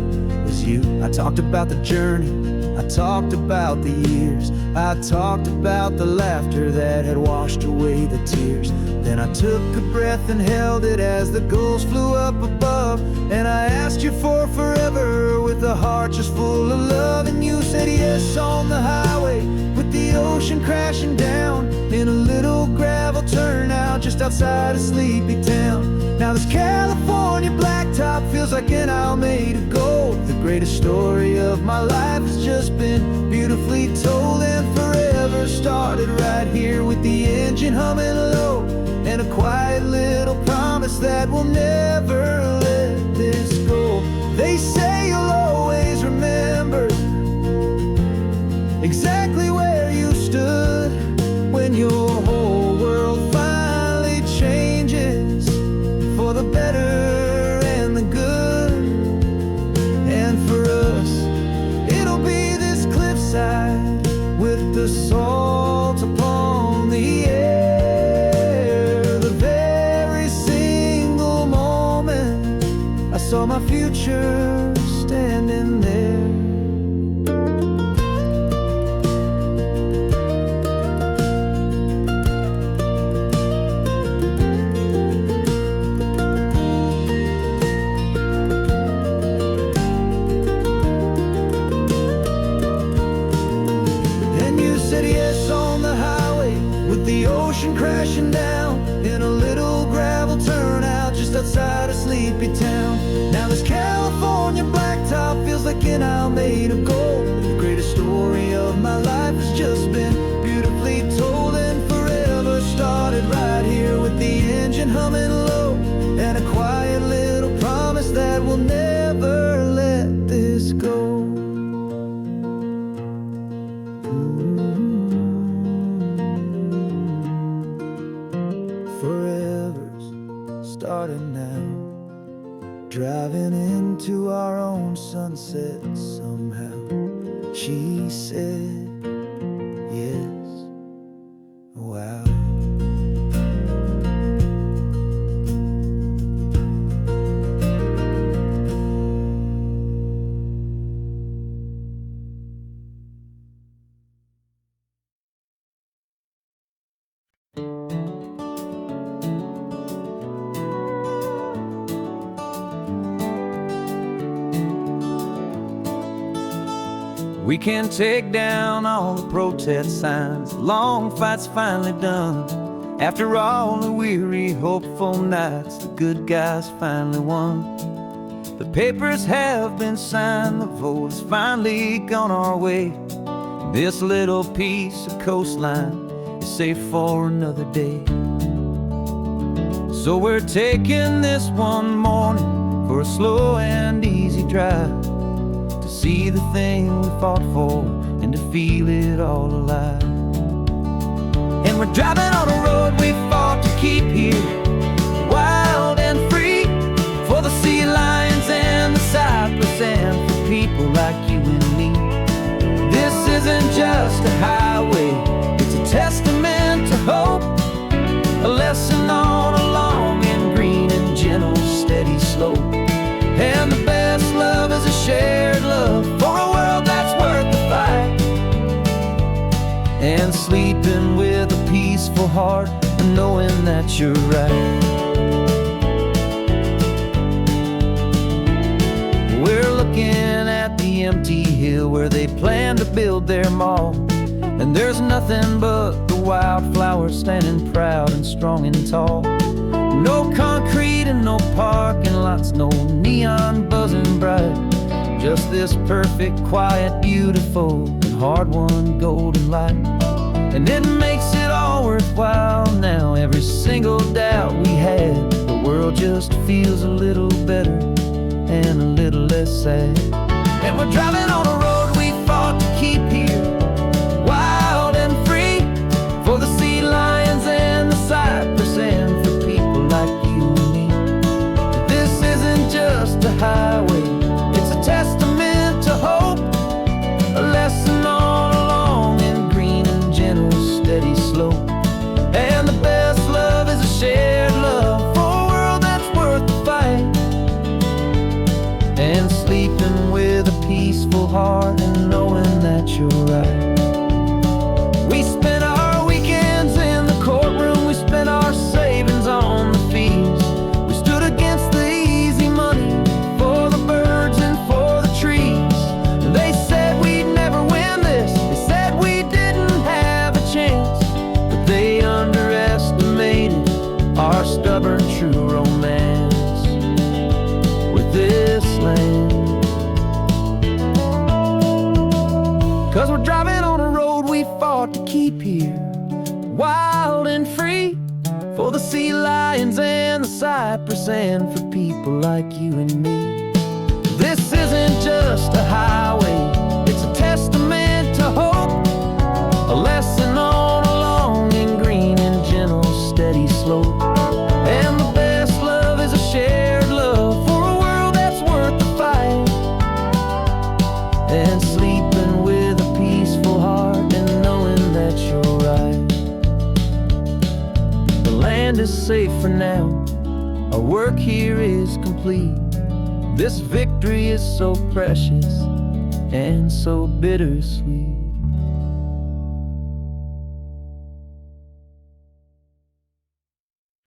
Speaker 1: was you. I talked about the journey, I talked about the years, I talked about the laughter that had washed away the tears. Then I took a breath and held it as the gulls flew up above, and I asked you for forever with a heart just full of love. And you said yes on the highway, with the ocean crashing down, in a little gravel turnout just outside a sleepy town. Now this California blacktop feels like an isle made of gold. The greatest story of my life has just been beautifully told, and forever started right here with the engine humming low, and a quiet little promise that we'll never let this go. They say you'll always remember exactly where you stood when your whole world finally changes for the better and the good. And for us, it'll be this cliffside with the salt upon the air. The very single moment I saw my future standing there. sleepy town. Now this California blacktop feels like an isle made of gold. The greatest story of my life has just been beautifully told, and forever started right here with the engine humming low, and a quiet little promise that we'll never let this go. Forever's started now, driving into our own sunset somehow. She said, yes, wow. We can take down all the protest signs. Long fight's finally done. After all the weary, hopeful nights, the good guys finally won. The papers have been signed, the vote has finally gone our way. This little piece of coastline is safe for another day. So we're taking this one morning for a slow and easy drive, to see the thing we fought for and to feel it all alive. And we're driving on a road we fought to keep here, wild and free, for the sea lions and the cypress and for people like you and me. This isn't just a highway, it's a testament to hope, a lesson on a long and green and gentle steady slope. And the best love is a shared love for a world that's worth the fight, and sleeping with a peaceful heart and knowing that you're right. We're looking at the empty hill where they plan to build their mall, and there's nothing but the wildflowers standing proud and strong and tall. No concrete and no parking lots, no neon buzzing bright, just this perfect, quiet, beautiful, and hard-won golden light. And it makes it all worthwhile now. Every single doubt we had, the world just feels a little better and a little less sad. And we're driving on a road we fought to keep here, wild and free, for the sea lions and the cypress and for people like you and me. This isn't just a highway, it's a testament to hope, a lesson on a long and green and gentle steady slope. And the best love is a shared love for a world that's worth the fight, and sleeping with a peaceful heart and knowing that you're right. We spent our weekends in the courtroom, we spent our savings on the fees. We stood against the easy money for the birds and for the trees. And they said we'd never win this, they said we didn't have a chance, but they underestimated our stubborn true romance with this land. 'Cause we're driving on a road we fought to keep here, wild and free, for the sea lions and the cypress and for people like you and me. This isn't just a highway, it's a testament to hope, a lesson on a long and green and gentle steady slope. And the best love is a shared love for a world that's worth the fight, and sleeping with a peaceful heart and knowing that you're right. The land is safe for now, our work here is complete. This victory is so precious and so bittersweet.